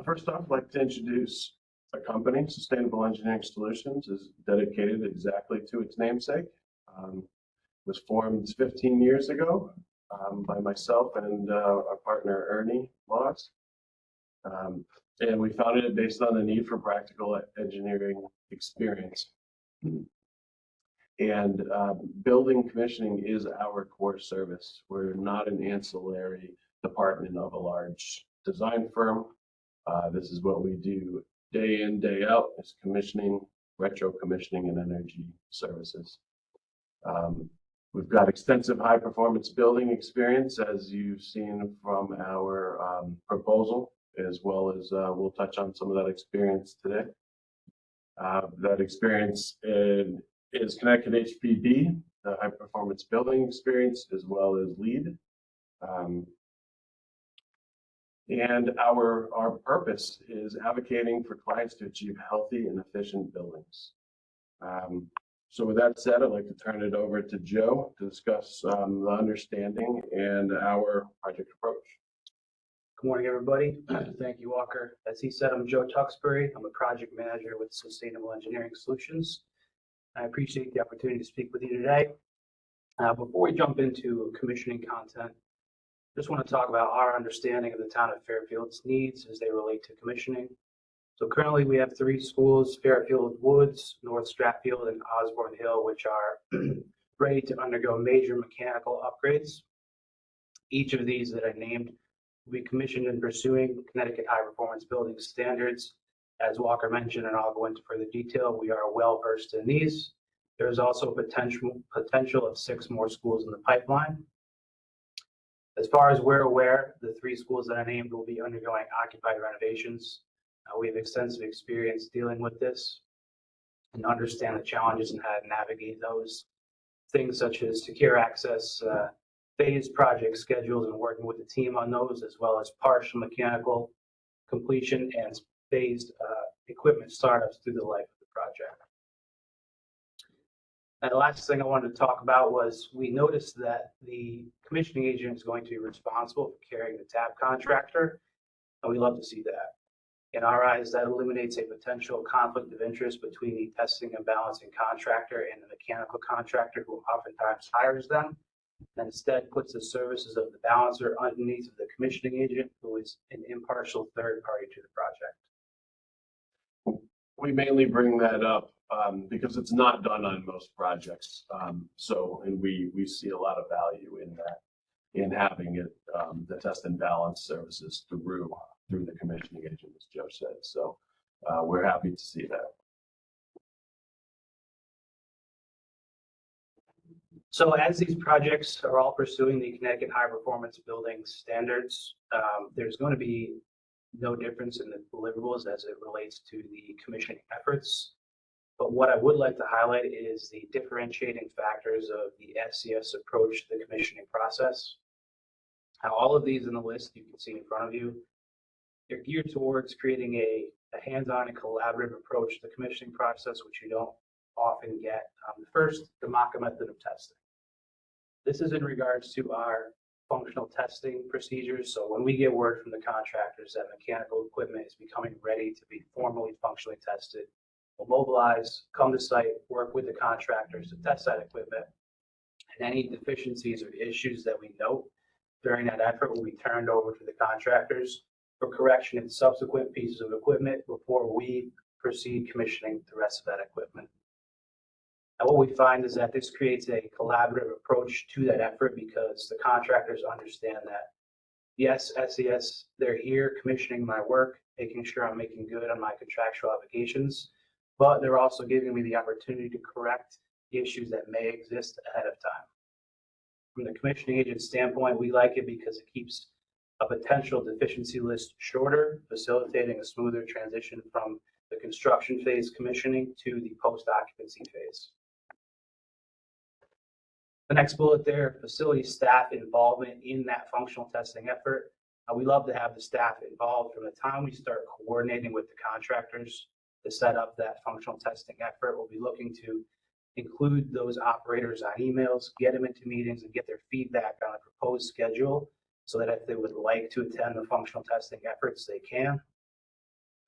first off, I'd like to introduce a company. Sustainable Engineering Solutions is dedicated exactly to its namesake. Was formed 15 years ago by myself and our partner Ernie Moss. And we founded it based on the need for practical engineering experience. And building commissioning is our core service. We're not an ancillary department of a large design firm. This is what we do day in, day out, is commissioning, retro commissioning, and energy services. We've got extensive high performance building experience, as you've seen from our proposal, as well as we'll touch on some of that experience today. That experience is connected HPB, the high performance building experience, as well as LEED. And our purpose is advocating for clients to achieve healthy and efficient buildings. So with that said, I'd like to turn it over to Joe to discuss the understanding and our project approach. Good morning, everybody. Thank you, Walker. As he said, I'm Joe Tuxbury. I'm a project manager with Sustainable Engineering Solutions. I appreciate the opportunity to speak with you today. Before we jump into commissioning content, just want to talk about our understanding of the town of Fairfield's needs as they relate to commissioning. So currently we have 3 schools, Fairfield Woods, North Stratfield, and Osborne Hill, which are ready to undergo major mechanical upgrades. Each of these that I named will be commissioned in pursuing Connecticut high performance building standards. As Walker mentioned, and I'll go into further detail, we are well versed in these. There is also a potential of 6 more schools in the pipeline. As far as we're aware, the 3 schools that I named will be undergoing occupied renovations. We have extensive experience dealing with this and understand the challenges and how to navigate those. Things such as secure access, phased project schedules, and working with the team on those, as well as partial mechanical completion and phased equipment startups through the life of the project. And the last thing I wanted to talk about was we noticed that the commissioning agent is going to be responsible for carrying the tab contractor, and we love to see that. In our eyes, that eliminates a potential conflict of interest between the testing and balancing contractor and the mechanical contractor who oftentimes hires them. and instead puts the services of the balancer underneath of the commissioning agent, who is an impartial third party to the project. We mainly bring that up because it's not done on most projects. And we see a lot of value in that, in having it, the test and balance services through the commissioning agent, as Joe said. So we're happy to see that. So as these projects are all pursuing the Connecticut High Performance Building Standards, there's going to be no difference in the deliverables as it relates to the commissioning efforts. But what I would like to highlight is the differentiating factors of the SCS approach to the commissioning process. Now, all of these in the list you can see in front of you, they're geared towards creating a hands-on and collaborative approach to the commissioning process, which you don't often get. First, the MACA method of testing. This is in regards to our functional testing procedures. So when we get word from the contractors that mechanical equipment is becoming ready to be formally functionally tested, we'll mobilize, come to site, work with the contractors to test that equipment. And any deficiencies or issues that we note during that effort will be turned over to the contractors for correction in subsequent pieces of equipment before we proceed commissioning the rest of that equipment. And what we find is that this creates a collaborative approach to that effort because the contractors understand that, yes, SCS, they're here commissioning my work, making sure I'm making good on my contractual obligations, but they're also giving me the opportunity to correct issues that may exist ahead of time. From the commissioning agent standpoint, we like it because it keeps a potential deficiency list shorter, facilitating a smoother transition from the construction phase commissioning to the post-occupancy phase. The next bullet there, facility staff involvement in that functional testing effort. We love to have the staff involved from the time we start coordinating with the contractors to set up that functional testing effort. We'll be looking to include those operators on emails, get them into meetings, and get their feedback on a proposed schedule so that if they would like to attend the functional testing efforts, they can.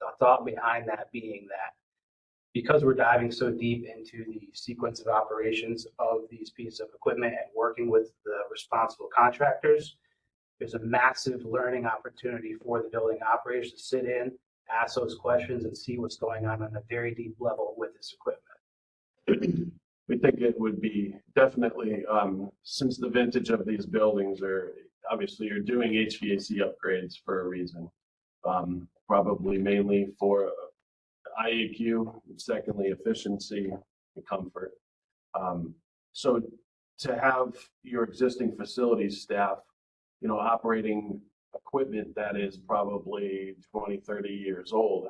The thought behind that being that because we're diving so deep into the sequence of operations of these pieces of equipment and working with the responsible contractors, there's a massive learning opportunity for the building operators to sit in, ask those questions, and see what's going on a very deep level with this equipment. We think it would be definitely, since the vintage of these buildings are, obviously you're doing HVAC upgrades for a reason, probably mainly for IAQ, secondly, efficiency and comfort. So to have your existing facilities staff, operating equipment that is probably 20, 30 years old,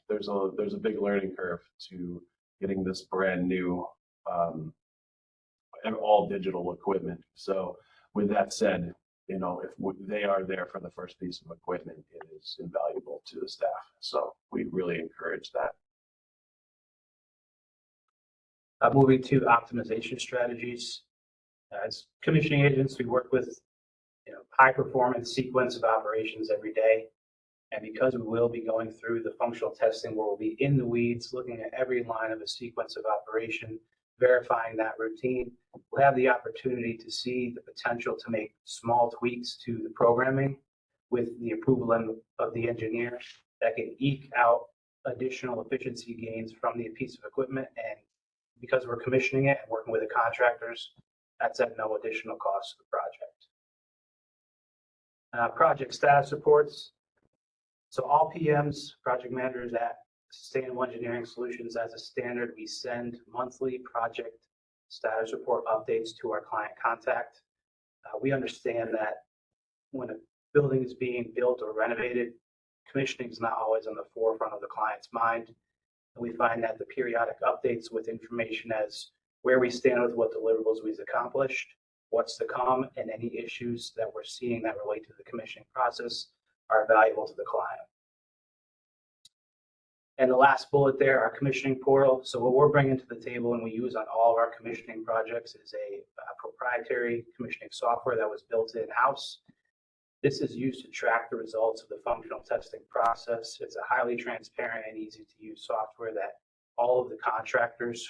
there's a big learning curve to getting this brand new, all digital equipment. So with that said, if they are there for the first piece of equipment, it is invaluable to the staff. So we really encourage that. Moving to optimization strategies. As commissioning agents, we work with high performance sequence of operations every day. And because we will be going through the functional testing where we'll be in the weeds, looking at every line of a sequence of operation, verifying that routine, we'll have the opportunity to see the potential to make small tweaks to the programming with the approval of the engineer that can eke out additional efficiency gains from the piece of equipment. And because we're commissioning it and working with the contractors, that's at no additional cost to the project. Project status reports. So all PMs, project managers at Sustainable Engineering Solutions, as a standard, we send monthly project status report updates to our client contact. We understand that when a building is being built or renovated, commissioning is not always on the forefront of the client's mind. And we find that the periodic updates with information as where we stand with what deliverables we've accomplished, what's to come, and any issues that we're seeing that relate to the commissioning process are valuable to the client. And the last bullet there, our commissioning portal. So what we're bringing to the table and we use on all of our commissioning projects is a proprietary commissioning software that was built in-house. This is used to track the results of the functional testing process. It's a highly transparent and easy to use software that all of the contractors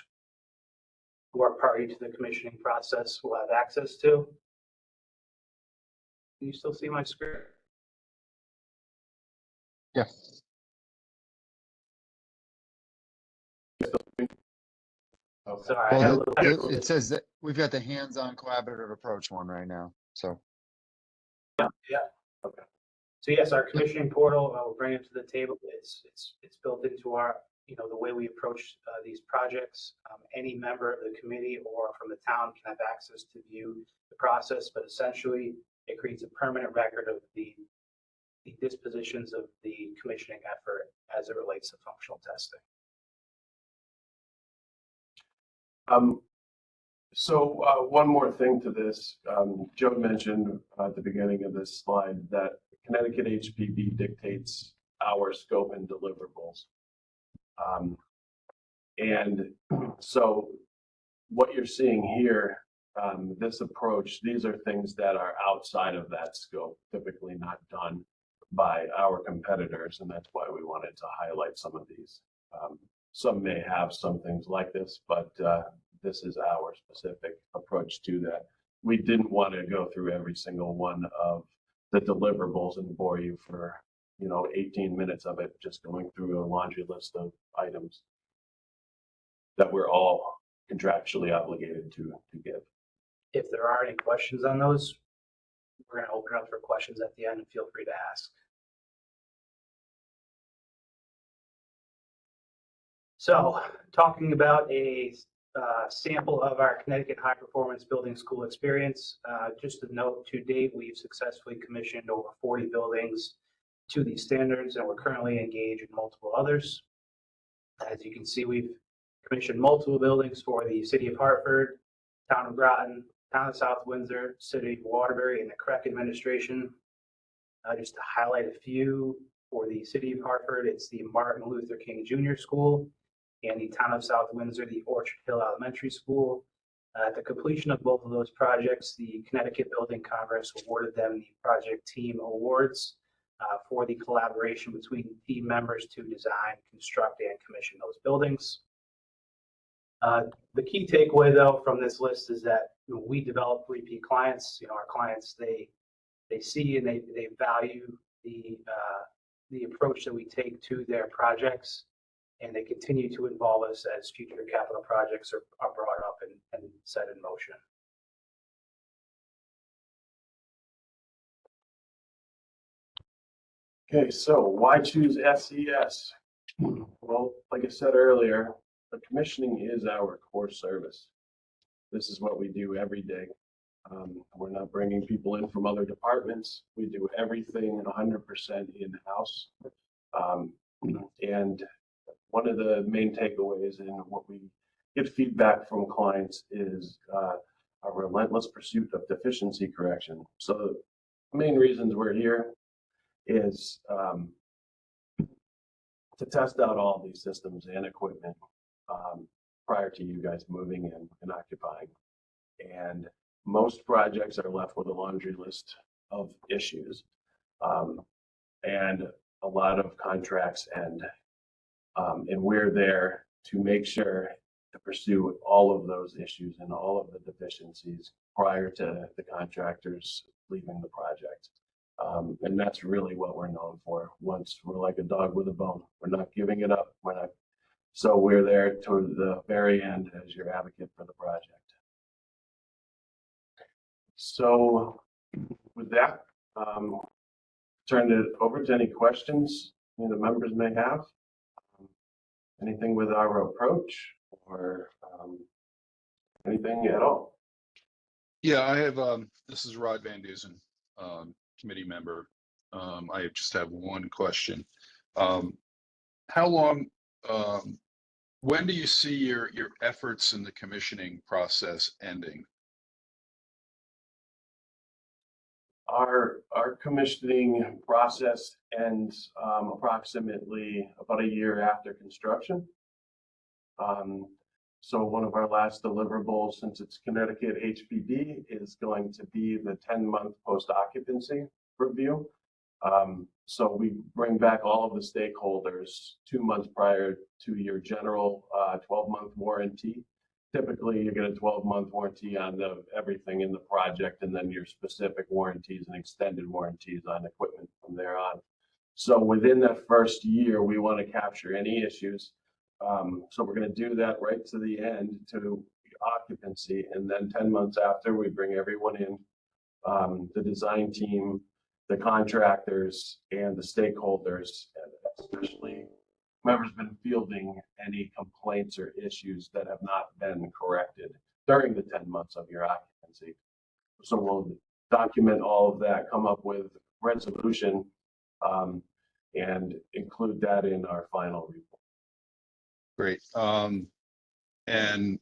who are party to the commissioning process will have access to. Can you still see my screen? Yeah. Okay. Sorry, I had a little. It says that we've got the hands-on collaborative approach one right now. So, So yes, our commissioning portal, we'll bring it to the table. It's built into our, the way we approach these projects. Any member of the committee or from the town can have access to view the process, but essentially it creates a permanent record of the dispositions of the commissioning effort as it relates to functional testing. One more thing to this, Joe mentioned at the beginning of this slide that Connecticut HPB dictates our scope and deliverables. And so what you're seeing here, this approach, these are things that are outside of that scope, typically not done by our competitors, and that's why we wanted to highlight some of these. Some may have some things like this, but this is our specific approach to that. We didn't want to go through every single one of the deliverables and bore you for 18 minutes of it, just going through a laundry list of items that we're all contractually obligated to give. If there are any questions on those, we're going to open up for questions at the end, and feel free to ask. So, talking about a sample of our Connecticut High Performance Building School experience. Just a note, to date, we've successfully commissioned over 40 buildings to these standards, and we're currently engaged in multiple others. As you can see, we've commissioned multiple buildings for the City of Hartford, Town of Groton, Town of South Windsor, City of Waterbury, and the CREC administration. Just to highlight a few, for the City of Hartford, it's the Martin Luther King Jr. School, and the Town of South Windsor, the Orchard Hill Elementary School. At the completion of both of those projects, the Connecticut Building Congress awarded them the Project Team Awards for the collaboration between team members to design, construct, and commission those buildings. The key takeaway, though, from this list is that we develop repeat clients. Our clients, they see and they value the approach that we take to their projects, and they continue to involve us as future capital projects are brought up and set in motion. Okay, so why choose SES? Well, like I said earlier, the commissioning is our core service. This is what we do every day. We're not bringing people in from other departments. We do everything 100% in-house. And one of the main takeaways and what we get feedback from clients is a relentless pursuit of deficiency correction. So the main reasons we're here is to test out all these systems and equipment prior to you guys moving in and occupying. And most projects are left with a laundry list of issues, and a lot of contracts end. And we're there to make sure to pursue all of those issues and all of the deficiencies prior to the contractors leaving the project. And that's really what we're known for. Once we're like a dog with a bone, we're not giving it up. So we're there to the very end as your advocate for the project. So with that, turn it over to any questions the members may have. Anything with our approach or anything at all? Yeah, I have, this is Rod Van Dusen, committee member. I just have one question. How long, when do you see your efforts in the commissioning process ending? Our commissioning process ends approximately about a year after construction. So one of our last deliverables, since it's Connecticut HPB, is going to be the 10-month post-occupancy review. So we bring back all of the stakeholders 2 months prior to your general 12-month warranty typically you get a 12-month warranty on everything in the project, and then your specific warranties and extended warranties on equipment from there on. So within that first year, we want to capture any issues. So we're going to do that right to the end to occupancy, and then 10 months after, we bring everyone in, the design team, the contractors, and the stakeholders, especially whoever's been fielding any complaints or issues that have not been corrected during the 10 months of your occupancy. So we'll document all of that, come up with resolution, and include that in our final report. Great. And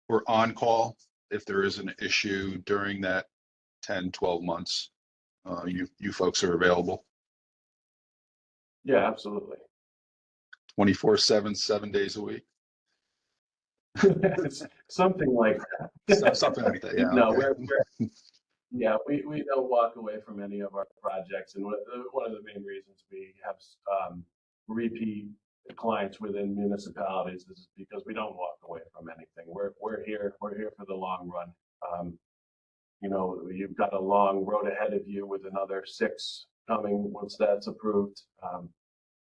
we're on call if there is an issue during that 10, 12 months. You folks are available Yeah, absolutely. 24/7, 7 days a week. It's something like that. Something like that. Yeah. No, Okay. yeah, we don't walk away from any of our projects, and one of the main reasons we have repeat clients within municipalities is because we don't walk away from anything. We're here for the long run. You know, you've got a long road ahead of you with another 6 coming once that's approved.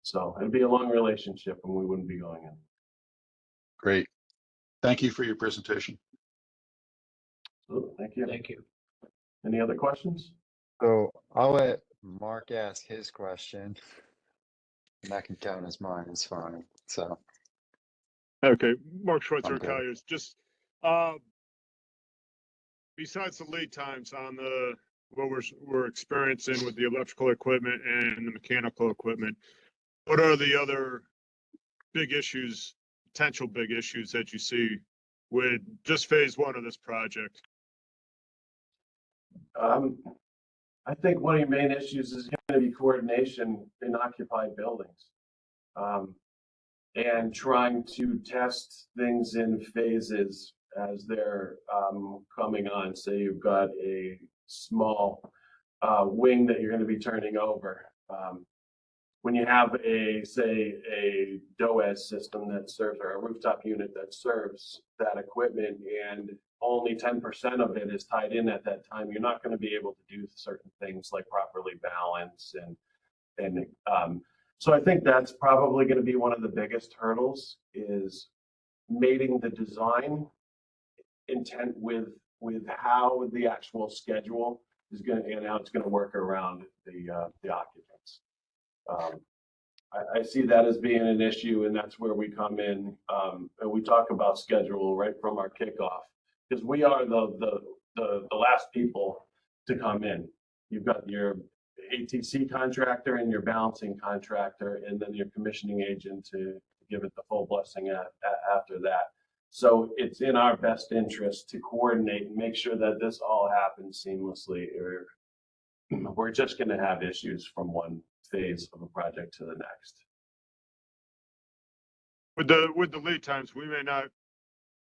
So it'd be a long relationship, and we wouldn't be going in. Great. Thank you for your presentation. Thank you. Thank you. Any other questions? So I'll let Mark ask his question. And that can count as mine, it's fine. So, Okay, Mark Schweitzer, I'm good. Colliers, just, besides the lead times on what we're experiencing with the electrical equipment and the mechanical equipment, what are the other big issues, potential big issues that you see with just phase 1 of this project? I think one of your main issues is going to be coordination in occupied buildings. And trying to test things in phases as they're coming on. Say you've got a small wing that you're going to be turning over. When you have a DOAS system that serves, or a rooftop unit that serves that equipment, and only 10% of it is tied in at that time, you're not going to be able to do certain things like properly balance and so I think that's probably going to be one of the biggest hurdles, is mating the design intent with how the actual schedule is going to, and how it's going to work around the occupants. I see that as being an issue, and that's where we come in, and we talk about schedule right from our kickoff, because we are the last people to come in. You've got your ATC contractor and your balancing contractor, and then your commissioning agent to give it the full blessing after that. So it's in our best interest to coordinate and make sure that this all happens seamlessly, or we're just going to have issues from one phase of a project to the next. With the lead times, we may not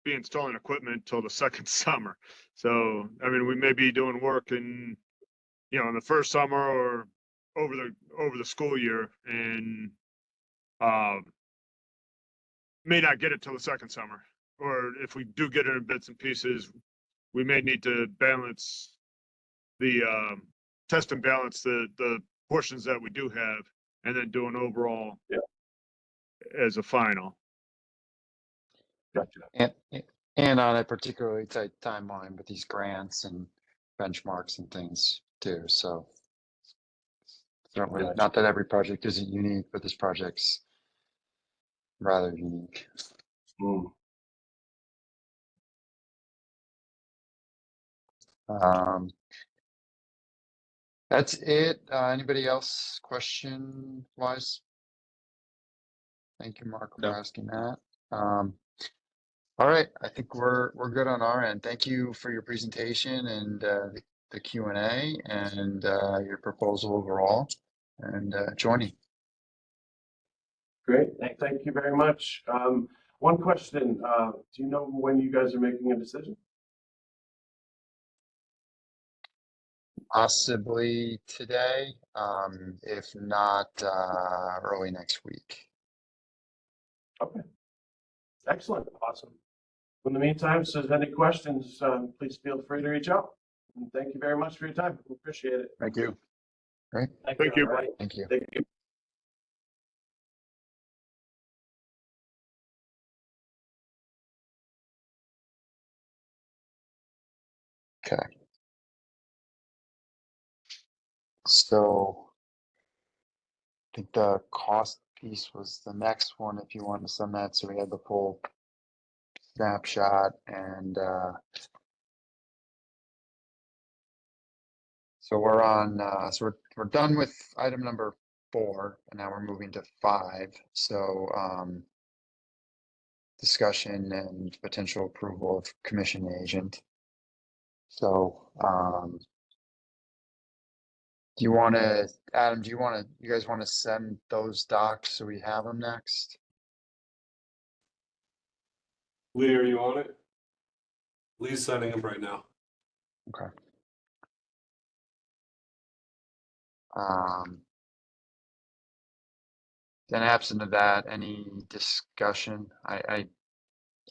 be installing equipment till the second summer. So, I mean, we may be doing work in the first summer or over the school year, and may not get it till the second summer. Or if we do get it in bits and pieces, we may need to balance the test and balance the portions that we do have, and then do an overall as a final. Gotcha. And on a particularly tight timeline with these grants and benchmarks and things too. So certainly, Gotcha. not that every project isn't unique, but this project's rather unique. Mm. That's it. Anybody else question wise? Thank you, Mark, for asking that. All right, I think we're good on our end. Thank you for your presentation and the Q&A and your proposal overall and joining. Great, thank you very much. One question, do you know when you guys are making a decision? Possibly today, if not early next week. Okay, excellent, awesome. In the meantime, if there's any questions, please feel free to reach out. And thank you very much for your time. We appreciate it. Thank you. Great, Thank you. All right. thank you. Thank you. Okay. So I think the cost piece was the next one, if you want to send that. So we had the full snapshot and so we're on, so we're done with item number 4 and now we're moving to 5. So discussion and potential approval of commission agent. So do you want to, Adam, you guys want to send those docs so we have them next? Lee, are you on it? Lee's sending them right now. Okay. Then absent of that, any discussion? I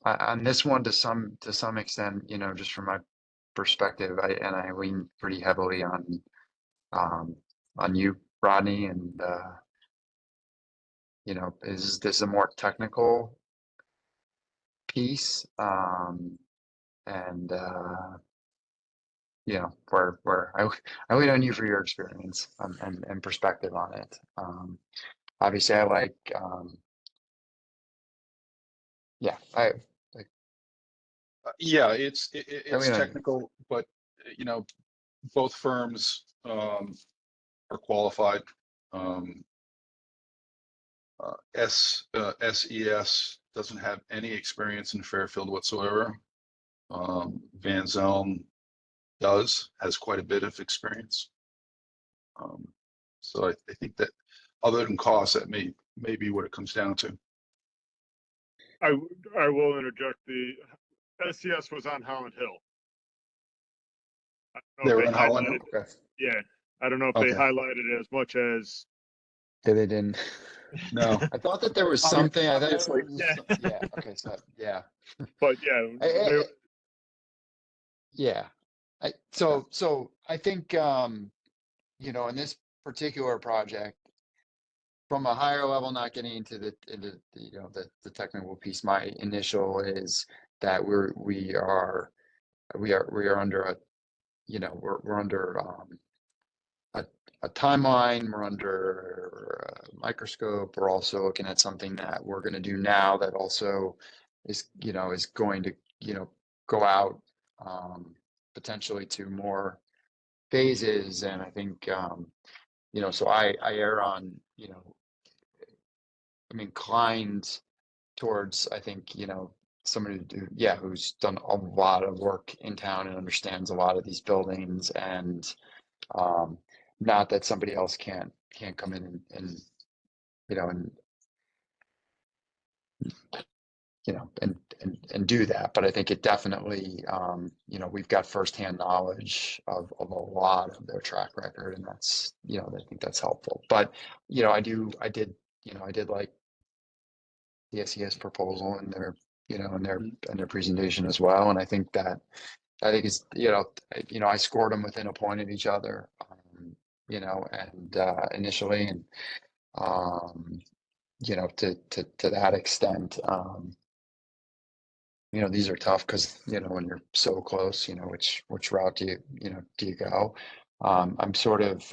on this one to some extent, you know, just from my perspective, I lean pretty heavily on you, Rodney, and you know, is this a more technical piece? And you know, where I lean on you for your experience and perspective on it. Obviously, I like yeah, Yeah, it's I lean on you. technical, but you know, both firms are qualified. SES doesn't have any experience in Fairfield whatsoever. Van Zelm has quite a bit of experience. So I think that other than cost, that may be what it comes down to. I will interject. The SCS was on Holland Hill. I don't know They if were in Holland. highlighted- Okay. Yeah, I don't know if Okay. they highlighted it as much as. Yeah, they didn't. No. I thought that there was something. I thought there Obviously. was Yeah. yeah. Okay. So yeah. But yeah, Yeah. So I think you know, in this particular project, from a higher level, not getting into the you know the technical piece, my initial is that we are under a you know we're under a timeline, we're under a microscope. We're also looking at something that we're going to do now that also is you know is going to you know go out potentially to more phases, and I think you know so I err on you know I'm inclined towards I think you know somebody who's done a lot of work in town and understands a lot of these buildings, and not that somebody else can't come in and you know you know and do that, but I think it definitely you know we've got firsthand knowledge of a lot of their track record, and that's you know I think that's helpful. But you know I did like the SES proposal and their you know and their presentation as well, and I think it's you know I scored them within a point of each other, you know, and initially, and you know to that extent, you know these are tough because you know when you're so close, you know which route do you go? I'm sort of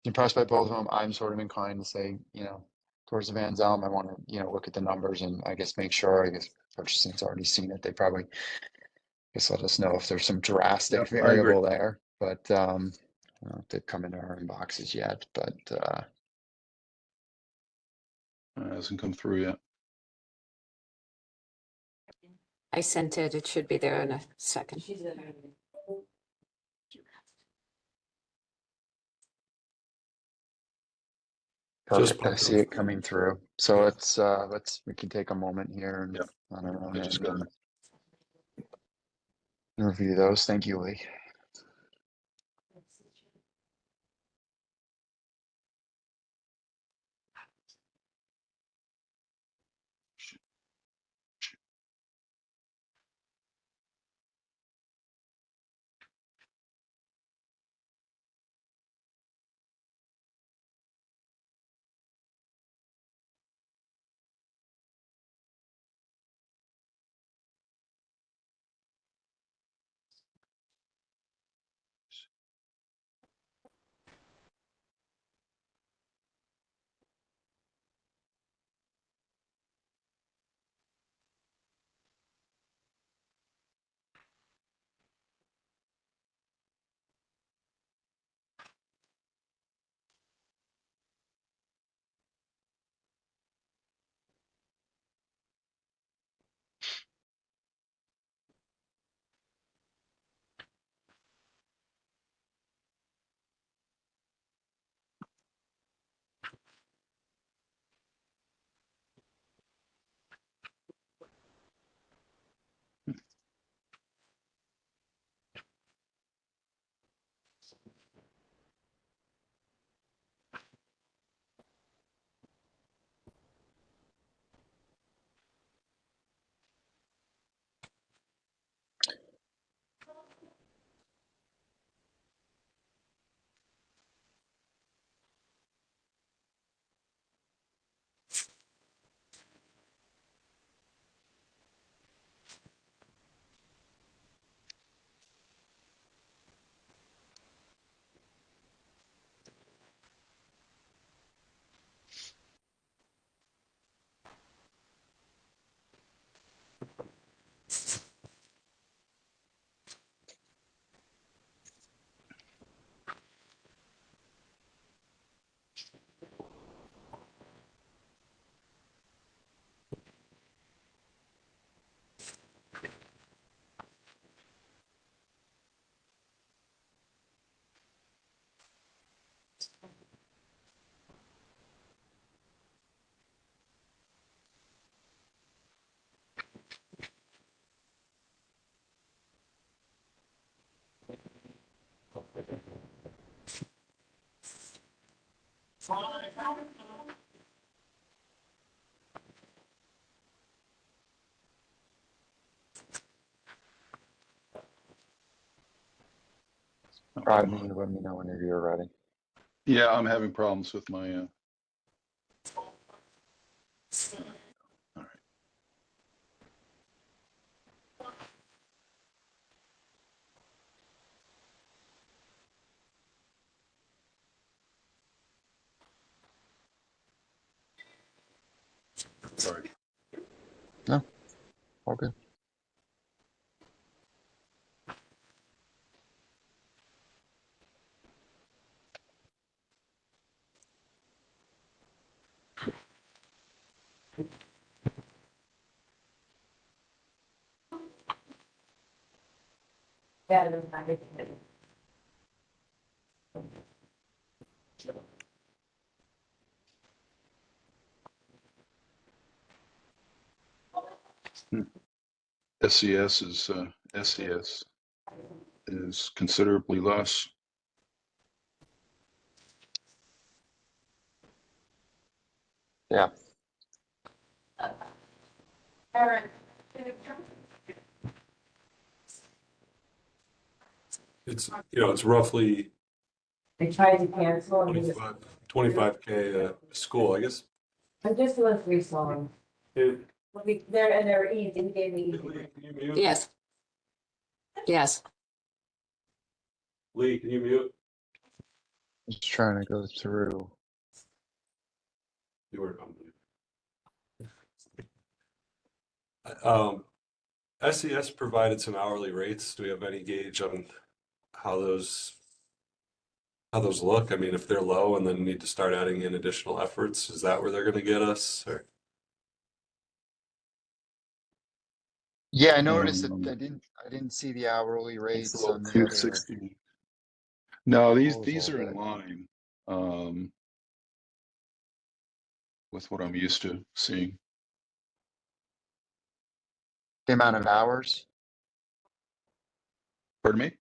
impressed by both of them. I'm sort of inclined to say you know towards the Van Zelm. I want to you know look at the numbers and I guess make sure. I guess purchasing's already seen it. They probably just let us know if there's some drastic Yep, I agree. variable there, but I don't know if they've come into our inboxes yet, but It hasn't come through yet. I sent it. It should be there in a second. perfect. I popped see up. it coming through. So we can take a moment here and Yep. on our own I just end got and it. review those. Thank you, Lee. Rodney, let me know whenever you're ready. Yeah, I'm having problems with my, all right. Sorry. All good. SES is, SES is considerably less. Yeah. It's, it's roughly I tried to cancel and just, 25K school, I guess. I'm just doing free song. Dude, They're easy, he gave me easy. Lee, can you mute? Yes. Yes. Lee, can you mute? Just trying to go through. You were on mute. SES provided some hourly rates. Do we have any gauge on how those look? I mean, if they're low and then need to start adding in additional efforts, is that where they're going to get us? Or? Yeah, I noticed that Um, I didn't see the hourly rates on the other 260. No, these proposal, are in but- line, with what I'm used to seeing. the amount of hours. Pardon me?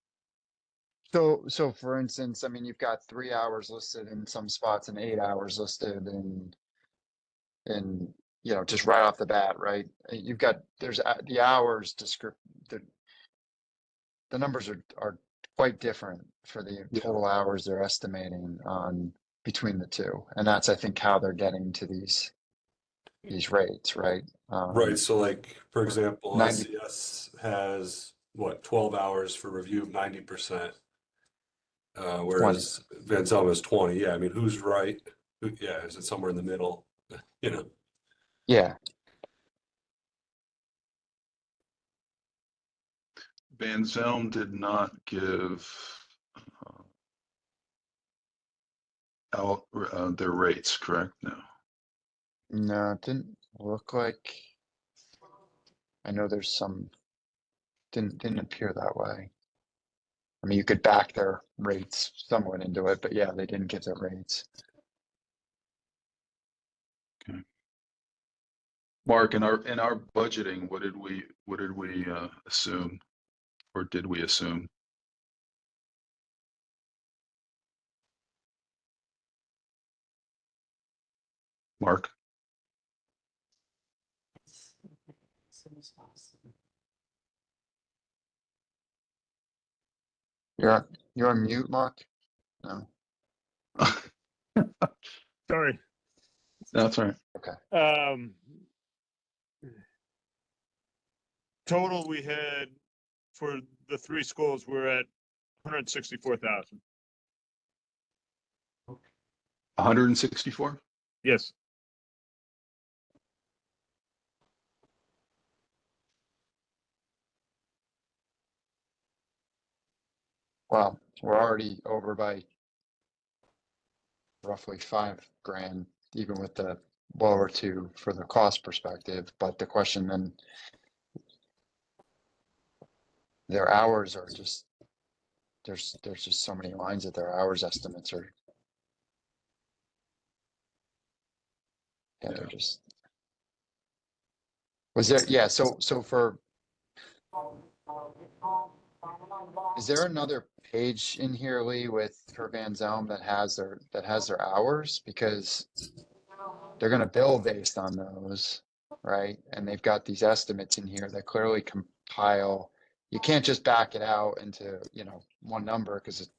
So for instance, I mean, you've got 3 hours listed in some spots and 8 hours listed in just right off the bat, right? You've got the hours the numbers are quite different for the Yeah. total hours they're estimating on between the two, and that's I think how they're getting to these rates, right? Right. So, like, for example, 90 SES has what, 12 hours for review of 90%, whereas Van Zelm is 20. Yeah. I mean, who's right? Yeah. Is it somewhere in the middle? You know, Yeah, Van Zelm did not give out their rates, correct? No. no, it didn't look like. I know there's some didn't appear that way. I mean, you could back their rates somewhat into it, but yeah, they didn't give their rates. Mark, in our budgeting, what did we assume, or did we assume? Mark? You're on mute, Mark? No. Sorry. That's all right. Total we had for the 3 schools, we're at 164,000. 164? Yes. Well, we're already over by roughly $5,000, even with the lower two for the cost perspective. But the question then, their hours are just there's just so many lines that their hours estimates are. Yeah, they're just. Was there? Yeah. So for. Is there another page in here, Lee, with for Van Zelm that has their hours? Because they're gonna bill based on those, right? And they've got these estimates in here that clearly compile. You can't just back it out into, one number because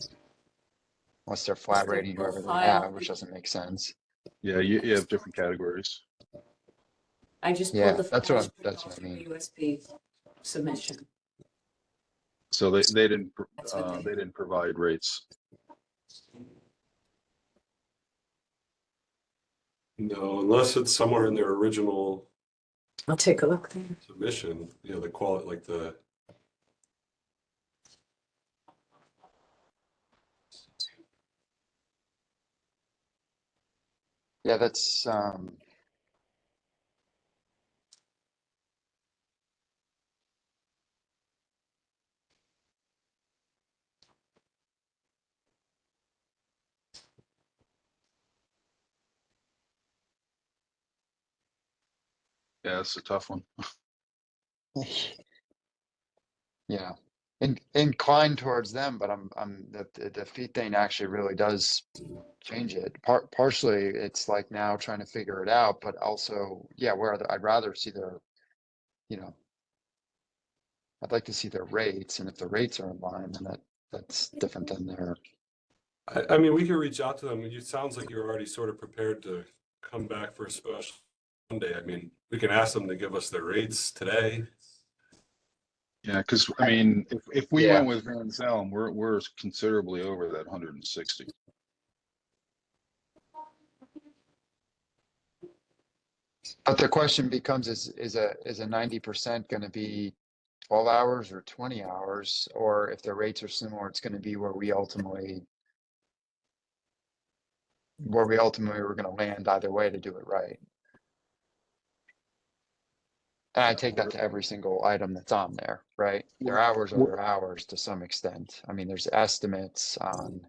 unless they're flat Still rating whoever they profile. have, which doesn't make sense. Yeah, you have different categories. I just pulled Yeah, the that's files what I from mean. the USB submission. So they didn't, That's what they didn't provide rates. No, unless it's somewhere in their original I'll take a look there. submission, the quality, like the. Yeah, that's Yeah, it's a tough one. yeah. Inclined towards them, but the fee thing actually really does change it. Partially, it's like now trying to figure it out, but also, yeah, I'd rather see their, you know, I'd like to see their rates, and if the rates are in line, then that's different than their. I mean, we could reach out to them. It sounds like you're already sort of prepared to come back for a special Monday. I mean, we can ask them to give us their rates today. Yeah, because I mean, if we Yeah. went with Van Zelm, we're considerably over that 160. But the question becomes, is a 90% going to be 12 hours or 20 hours? Or if the rates are similar, it's going to be where we ultimately were going to land either way to do it right. And I take that to every single item that's on there, right? Their hours are their hours to some extent. I mean, there's estimates on,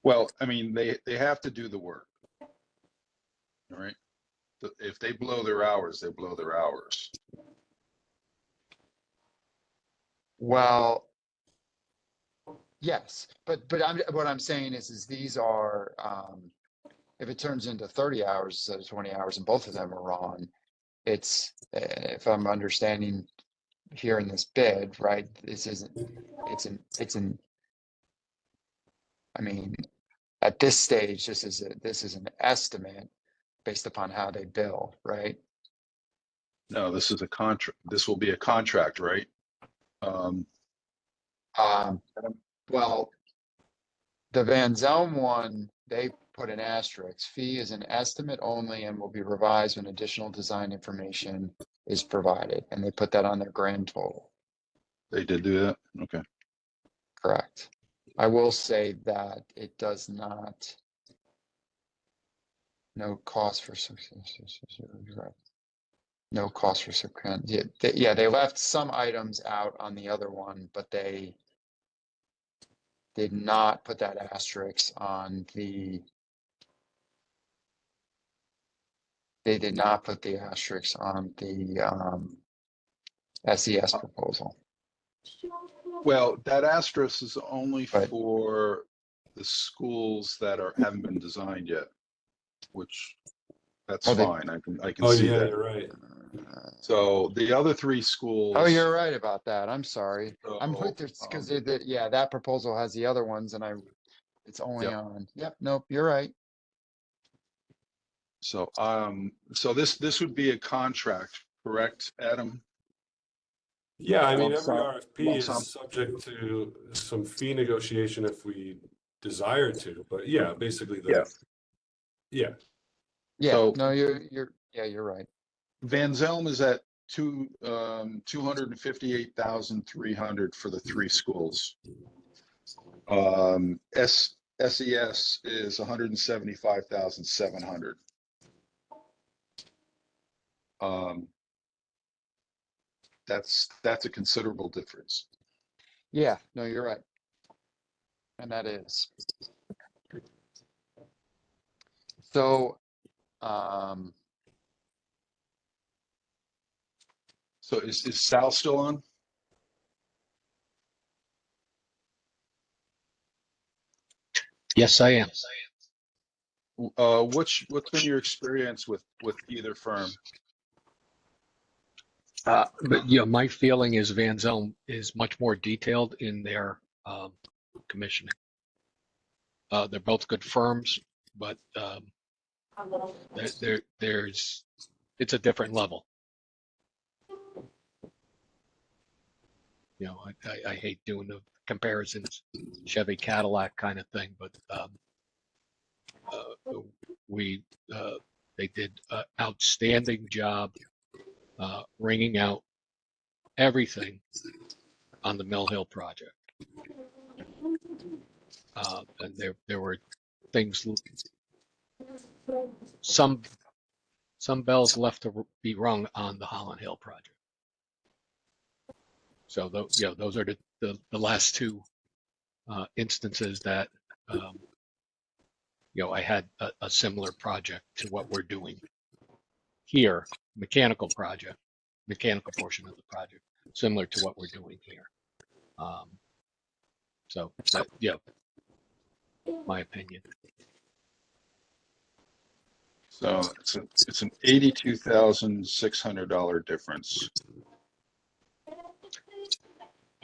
Well, I mean, they have to do the work. All right. If they blow their hours, they blow their hours. well, yes, but what I'm saying is these are, if it turns into 30 hours instead of 20 hours and both of them are wrong, it's, if I'm understanding here in this bid, right, I mean, at this stage, this is an estimate based upon how they bill, right? No, this is a contract. This will be a contract, right? Well, the Van Zelm one, they put an asterisk. Fee is an estimate only and will be revised when additional design information is provided. And they put that on their grand total. They did do that. Okay. Correct. I will say that it does not. No cost for no cost for subsequent. Yeah, they left some items out on the other one, but they did not put that asterisk on the. They did not put the asterisk on the SES proposal. Well, that asterisk is only Right. for the schools that haven't been designed yet, which that's Oh, fine. I can Oh, see yeah, that. you're right. So the other three schools. Oh, you're right about that. I'm sorry. I'm So, with this because yeah, that proposal has the other ones and it's only on. Yep. Nope. You're right. So, so this would be a contract, correct, Adam? Yeah, I mean, Lump every sum- RFP lump is sum. subject to some fee negotiation if we desire to, but yeah, basically Yeah. Yeah. Yeah. So No, you're right. Van Zelm is at 258,300 for the three schools. SES is 175,700. That's a considerable difference. Yeah. No, you're right. And that is. So, So is Sal still on? Yes, I am. What's been your experience with either firm? But my feeling is Van Zelm is much more detailed in their commissioning. They're both good firms, but it's a different level. I hate doing the comparisons, Chevy Cadillac kind of thing, but they did an outstanding job wringing out everything on the Mill Hill project. And there were things, some bells left to be rung on the Holland Hill project. So those are the last two instances that I had a similar project to what we're doing here, mechanical portion of the project, similar to what we're doing here. So that, my opinion. So it's an $82,600 difference.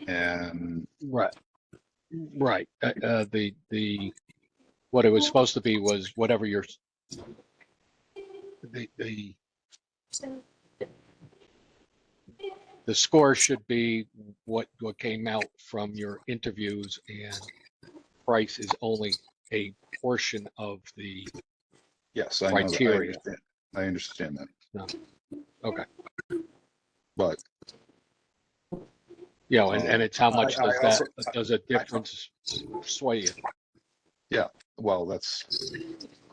And Right. The what it was supposed to be was whatever the score should be what came out from your interviews, and price is only a portion of the yes, I know that. criteria. I understand that. No. Okay. But and it's how much does a difference sway you? Yeah, well, that's,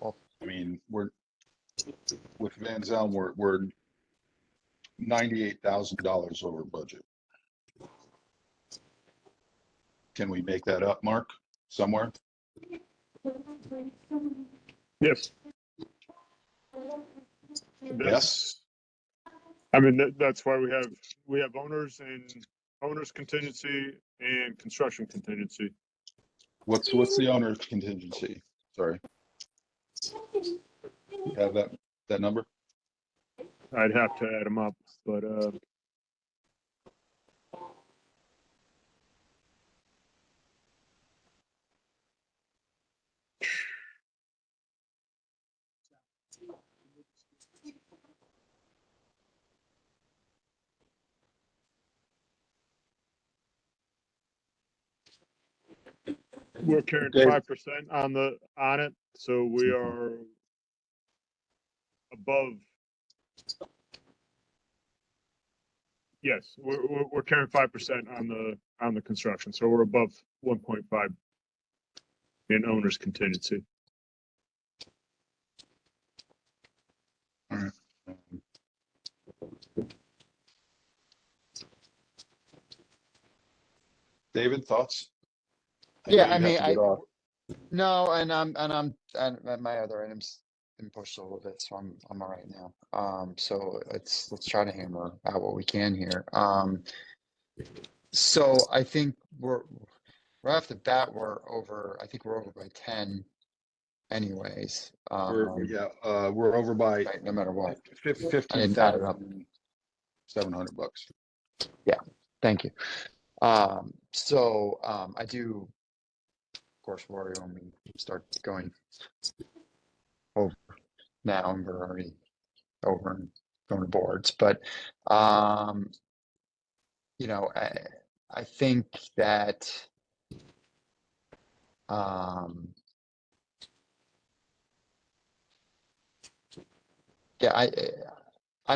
I mean, we're with Van Zelm, we're $98,000 over budget. Can we make that up, Mark, somewhere? Yes. Yes. I mean, that's why we have owners contingency and construction contingency. What's the owner's contingency? Sorry. You have that number? I'd have to add them up, but we're carrying 5% on it, so we are above. Yes, we're carrying 5% on the construction, so we're above 1.5 in owner's contingency. All right. David, thoughts? Yeah, know I you mean, have to get off. no, and my other items been pushed a little bit, so I'm all right now. So let's try to hammer out what we can here. So I think we're right off the bat, I think we're over by 10 anyways. We're over by Right, no matter what. I didn't add it up. $15,700. Yeah, thank you. So I do, of course, worry when we start going over now, and we're already over and going to boards, but I think that I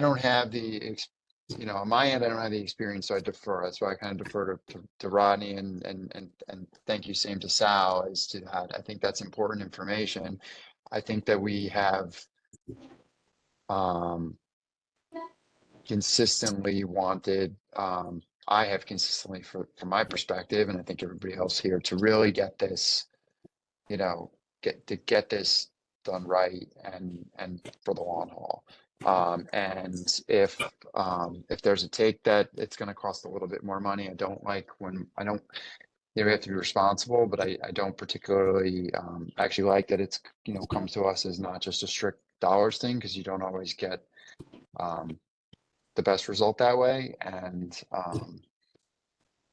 don't have the on my end, I don't have the experience, so I defer. That's why I kind of defer to Rodney and thank you, same to Sal as to that. I think that's important information. I think that we have consistently wanted, I have consistently from my perspective, and I think everybody else here, to really get this, get this done right and for the long haul. And if there's a take that it's going to cost a little bit more money, I don't like when we have to be responsible, but I don't particularly, I actually like that it's, comes to us as not just a strict dollars thing, because you don't always get, the best result that way. And,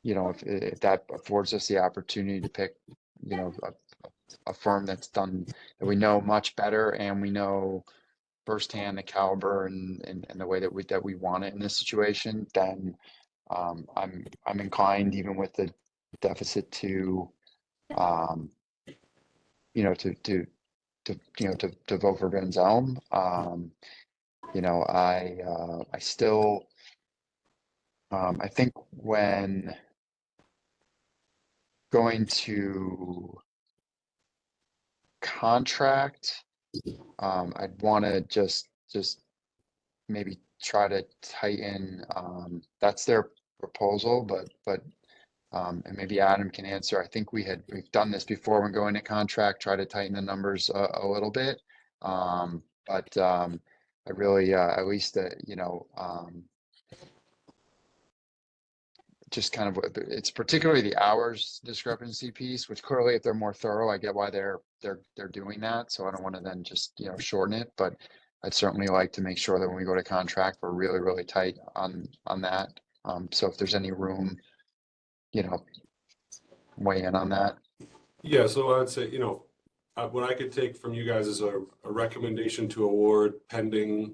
if that affords us the opportunity to pick, a firm that's done, that we know much better, and we know firsthand the caliber and the way that we want it in this situation, then I'm inclined, even with the deficit, to to vote for Van Zelm. I still, I think when going to contract, I'd want to just maybe try to tighten, that's their proposal, but and maybe Adam can answer. I think we've done this before when going to contract, try to tighten the numbers a little bit. But I really, at least, just kind of, it's particularly the hours discrepancy piece, which clearly, if they're more thorough, I get why they're doing that. So I don't want to then just, shorten it, but I'd certainly like to make sure that when we go to contract, we're really, really tight on that. So if there's any room, weigh in on that. Yeah, so I'd say, what I could take from you guys is a recommendation to award pending,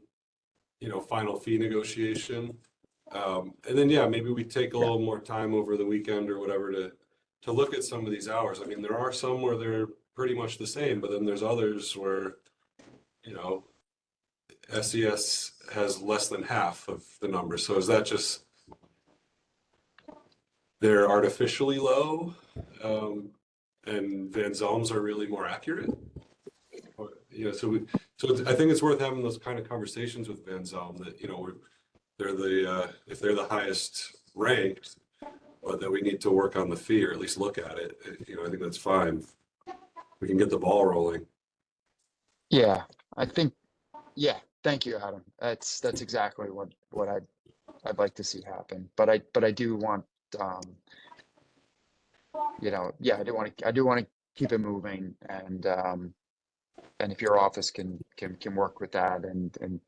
final fee negotiation. And then, yeah, maybe we take a little more time over the weekend or whatever to look at some of these hours. I mean, there are some where they're pretty much the same, but then there's others where, SES has less than half of the numbers. So is that just they're artificially low, and Van Zelms are really more accurate? Or, so I think it's worth having those kind of conversations with Van Zelm that, they're if they're the highest ranked, but that we need to work on the fee, or at least look at it. I think that's fine. We can get the ball rolling. Yeah, I think, yeah, thank you, Adam. That's exactly what I'd like to see happen. But I do want, yeah, I do want to keep it moving, and if your office can work with that, and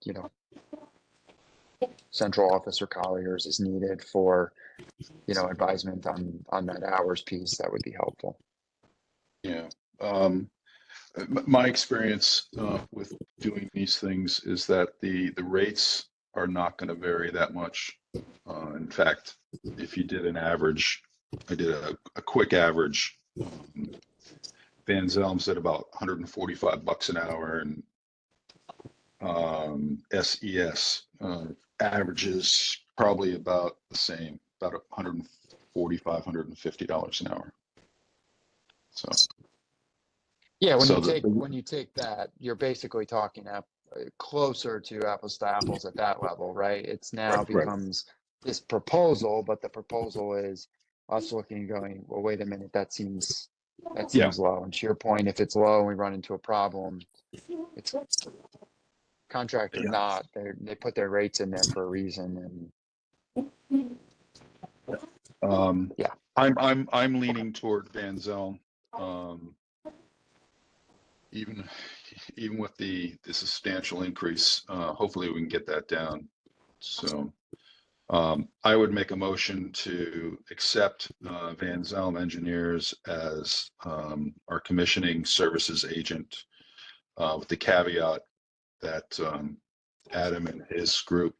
central office or Colliers is needed for, advisement on that hours piece, that would be helpful. Yeah. My experience with doing these things is that the rates are not going to vary that much. In fact, if you did an average, I did a quick average. Van Zelm's at about $145 an hour, and SES averages probably about the same, about $145, $150 an hour. So. Yeah, when So you take that, you're basically talking closer to apples to apples at that level, right? It's now Right. becomes this proposal, but the proposal is us looking and going, well, wait a minute, that seems low. And to your point, if it's low and we run into a problem, it's contract or not, they put their rates in there for a reason. And yeah, I'm leaning toward Van Zelm. Even with the substantial increase, hopefully we can get that down. So I would make a motion to accept Van Zelm Engineers as our commissioning services agent, with the caveat that Adam and his group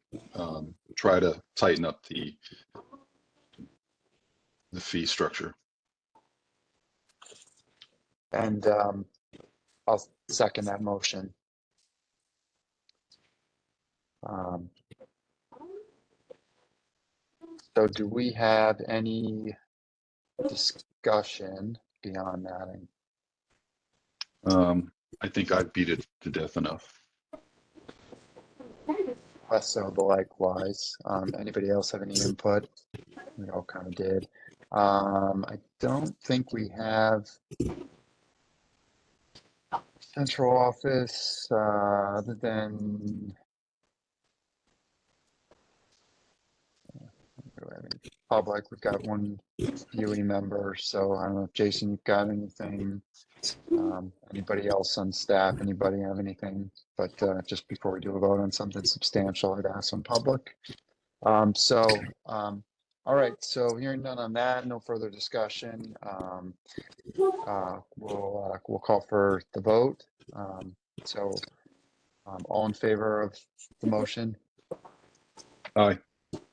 try to tighten up the fee structure. and I'll second that motion. So do we have any discussion beyond that? I think I beat it to death enough. Less so, but likewise. Anybody else have any input? We all kind of did. I don't think we have central office, other than public. We've got one viewing member, so I don't know if Jason, you've got anything. Anybody else on staff, anybody have anything? But just before we do a vote on something substantial, I'd ask on public. All right, so hearing none on that, no further discussion. We'll call for the vote. All in favor of the motion? Aye.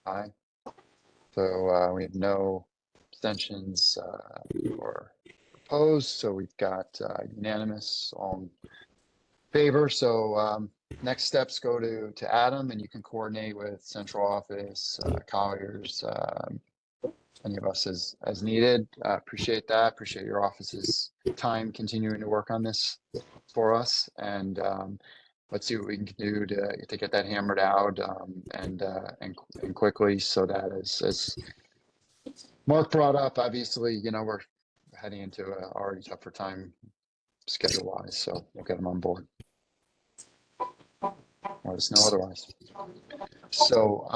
Aye. So we have no abstentions or opposed, so we've got unanimous, all in favor. So next steps go to Adam, and you can coordinate with central office, Colliers, any of us as needed. Appreciate that. Appreciate your office's time continuing to work on this for us, and let's see what we can do to get that hammered out and quickly, so that as Mark brought up, obviously, we're heading into a already tougher time schedule wise, so we'll get them on board. Let us know otherwise. So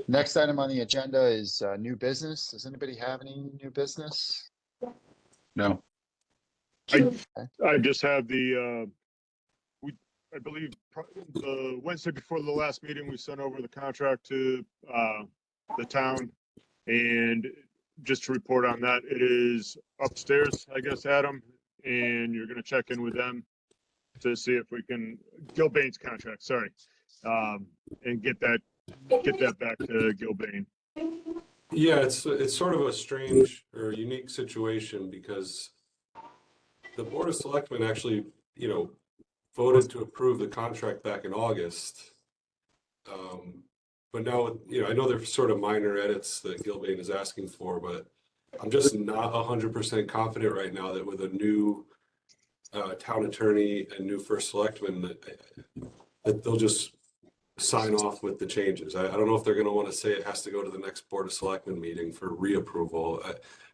next item on the agenda is new business. Does anybody have any new business? No. I just have I believe the Wednesday before the last meeting, we sent over the contract to the town. And just to report on that, it is upstairs, I guess, Adam, and you're gonna check in with them to see if we can, Gilbane's contract, sorry, and get that back to Gilbane. Yeah, it's sort of a strange or unique situation because the Board of Selectmen actually, voted to approve the contract back in August. But now, I know there's sort of minor edits that Gilbane is asking for, but I'm just not 100% confident right now that with a new town attorney and new first selectman that they'll just sign off with the changes. I don't know if they're going to want to say it has to go to the next Board of Selectmen meeting for reapproval.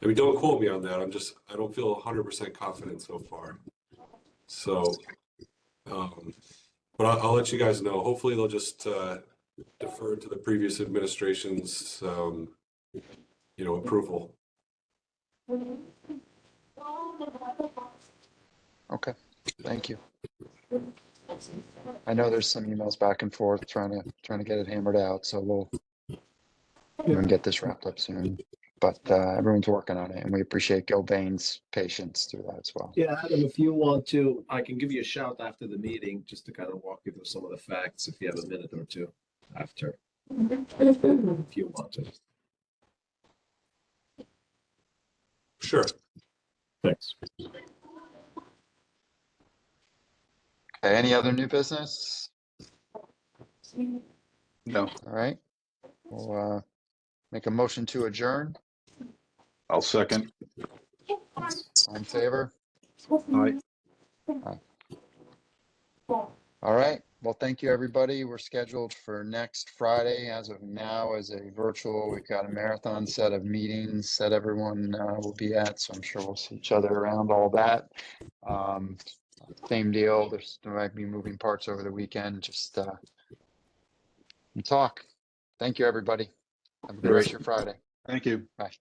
I mean, don't quote me on that. I don't feel 100% confident so far. So, but I'll let you guys know. Hopefully they'll just defer to the previous administration's, approval. Okay, thank you. I know there's some emails back and forth trying to get it hammered out, so we'll get this wrapped up soon. But everyone's working on it, and we appreciate Gilbane's patience through that as well. Yeah, Adam, if you want to, I can give you a shout after the meeting just to kind of walk you through some of the facts if you have a minute or two after, if you want to. Sure. Thanks. Okay, any other new business? No. All right. We'll make a motion to adjourn. I'll second. All in favor? Aye. All right. Well, thank you, everybody. We're scheduled for next Friday as of now as a virtual. We've got a marathon set of meetings that everyone will be at, so I'm sure we'll see each other around all that. Same deal. There might be moving parts over the weekend. Just talk. Thank you, everybody. Have a good rest of your Friday. Thank you. Bye.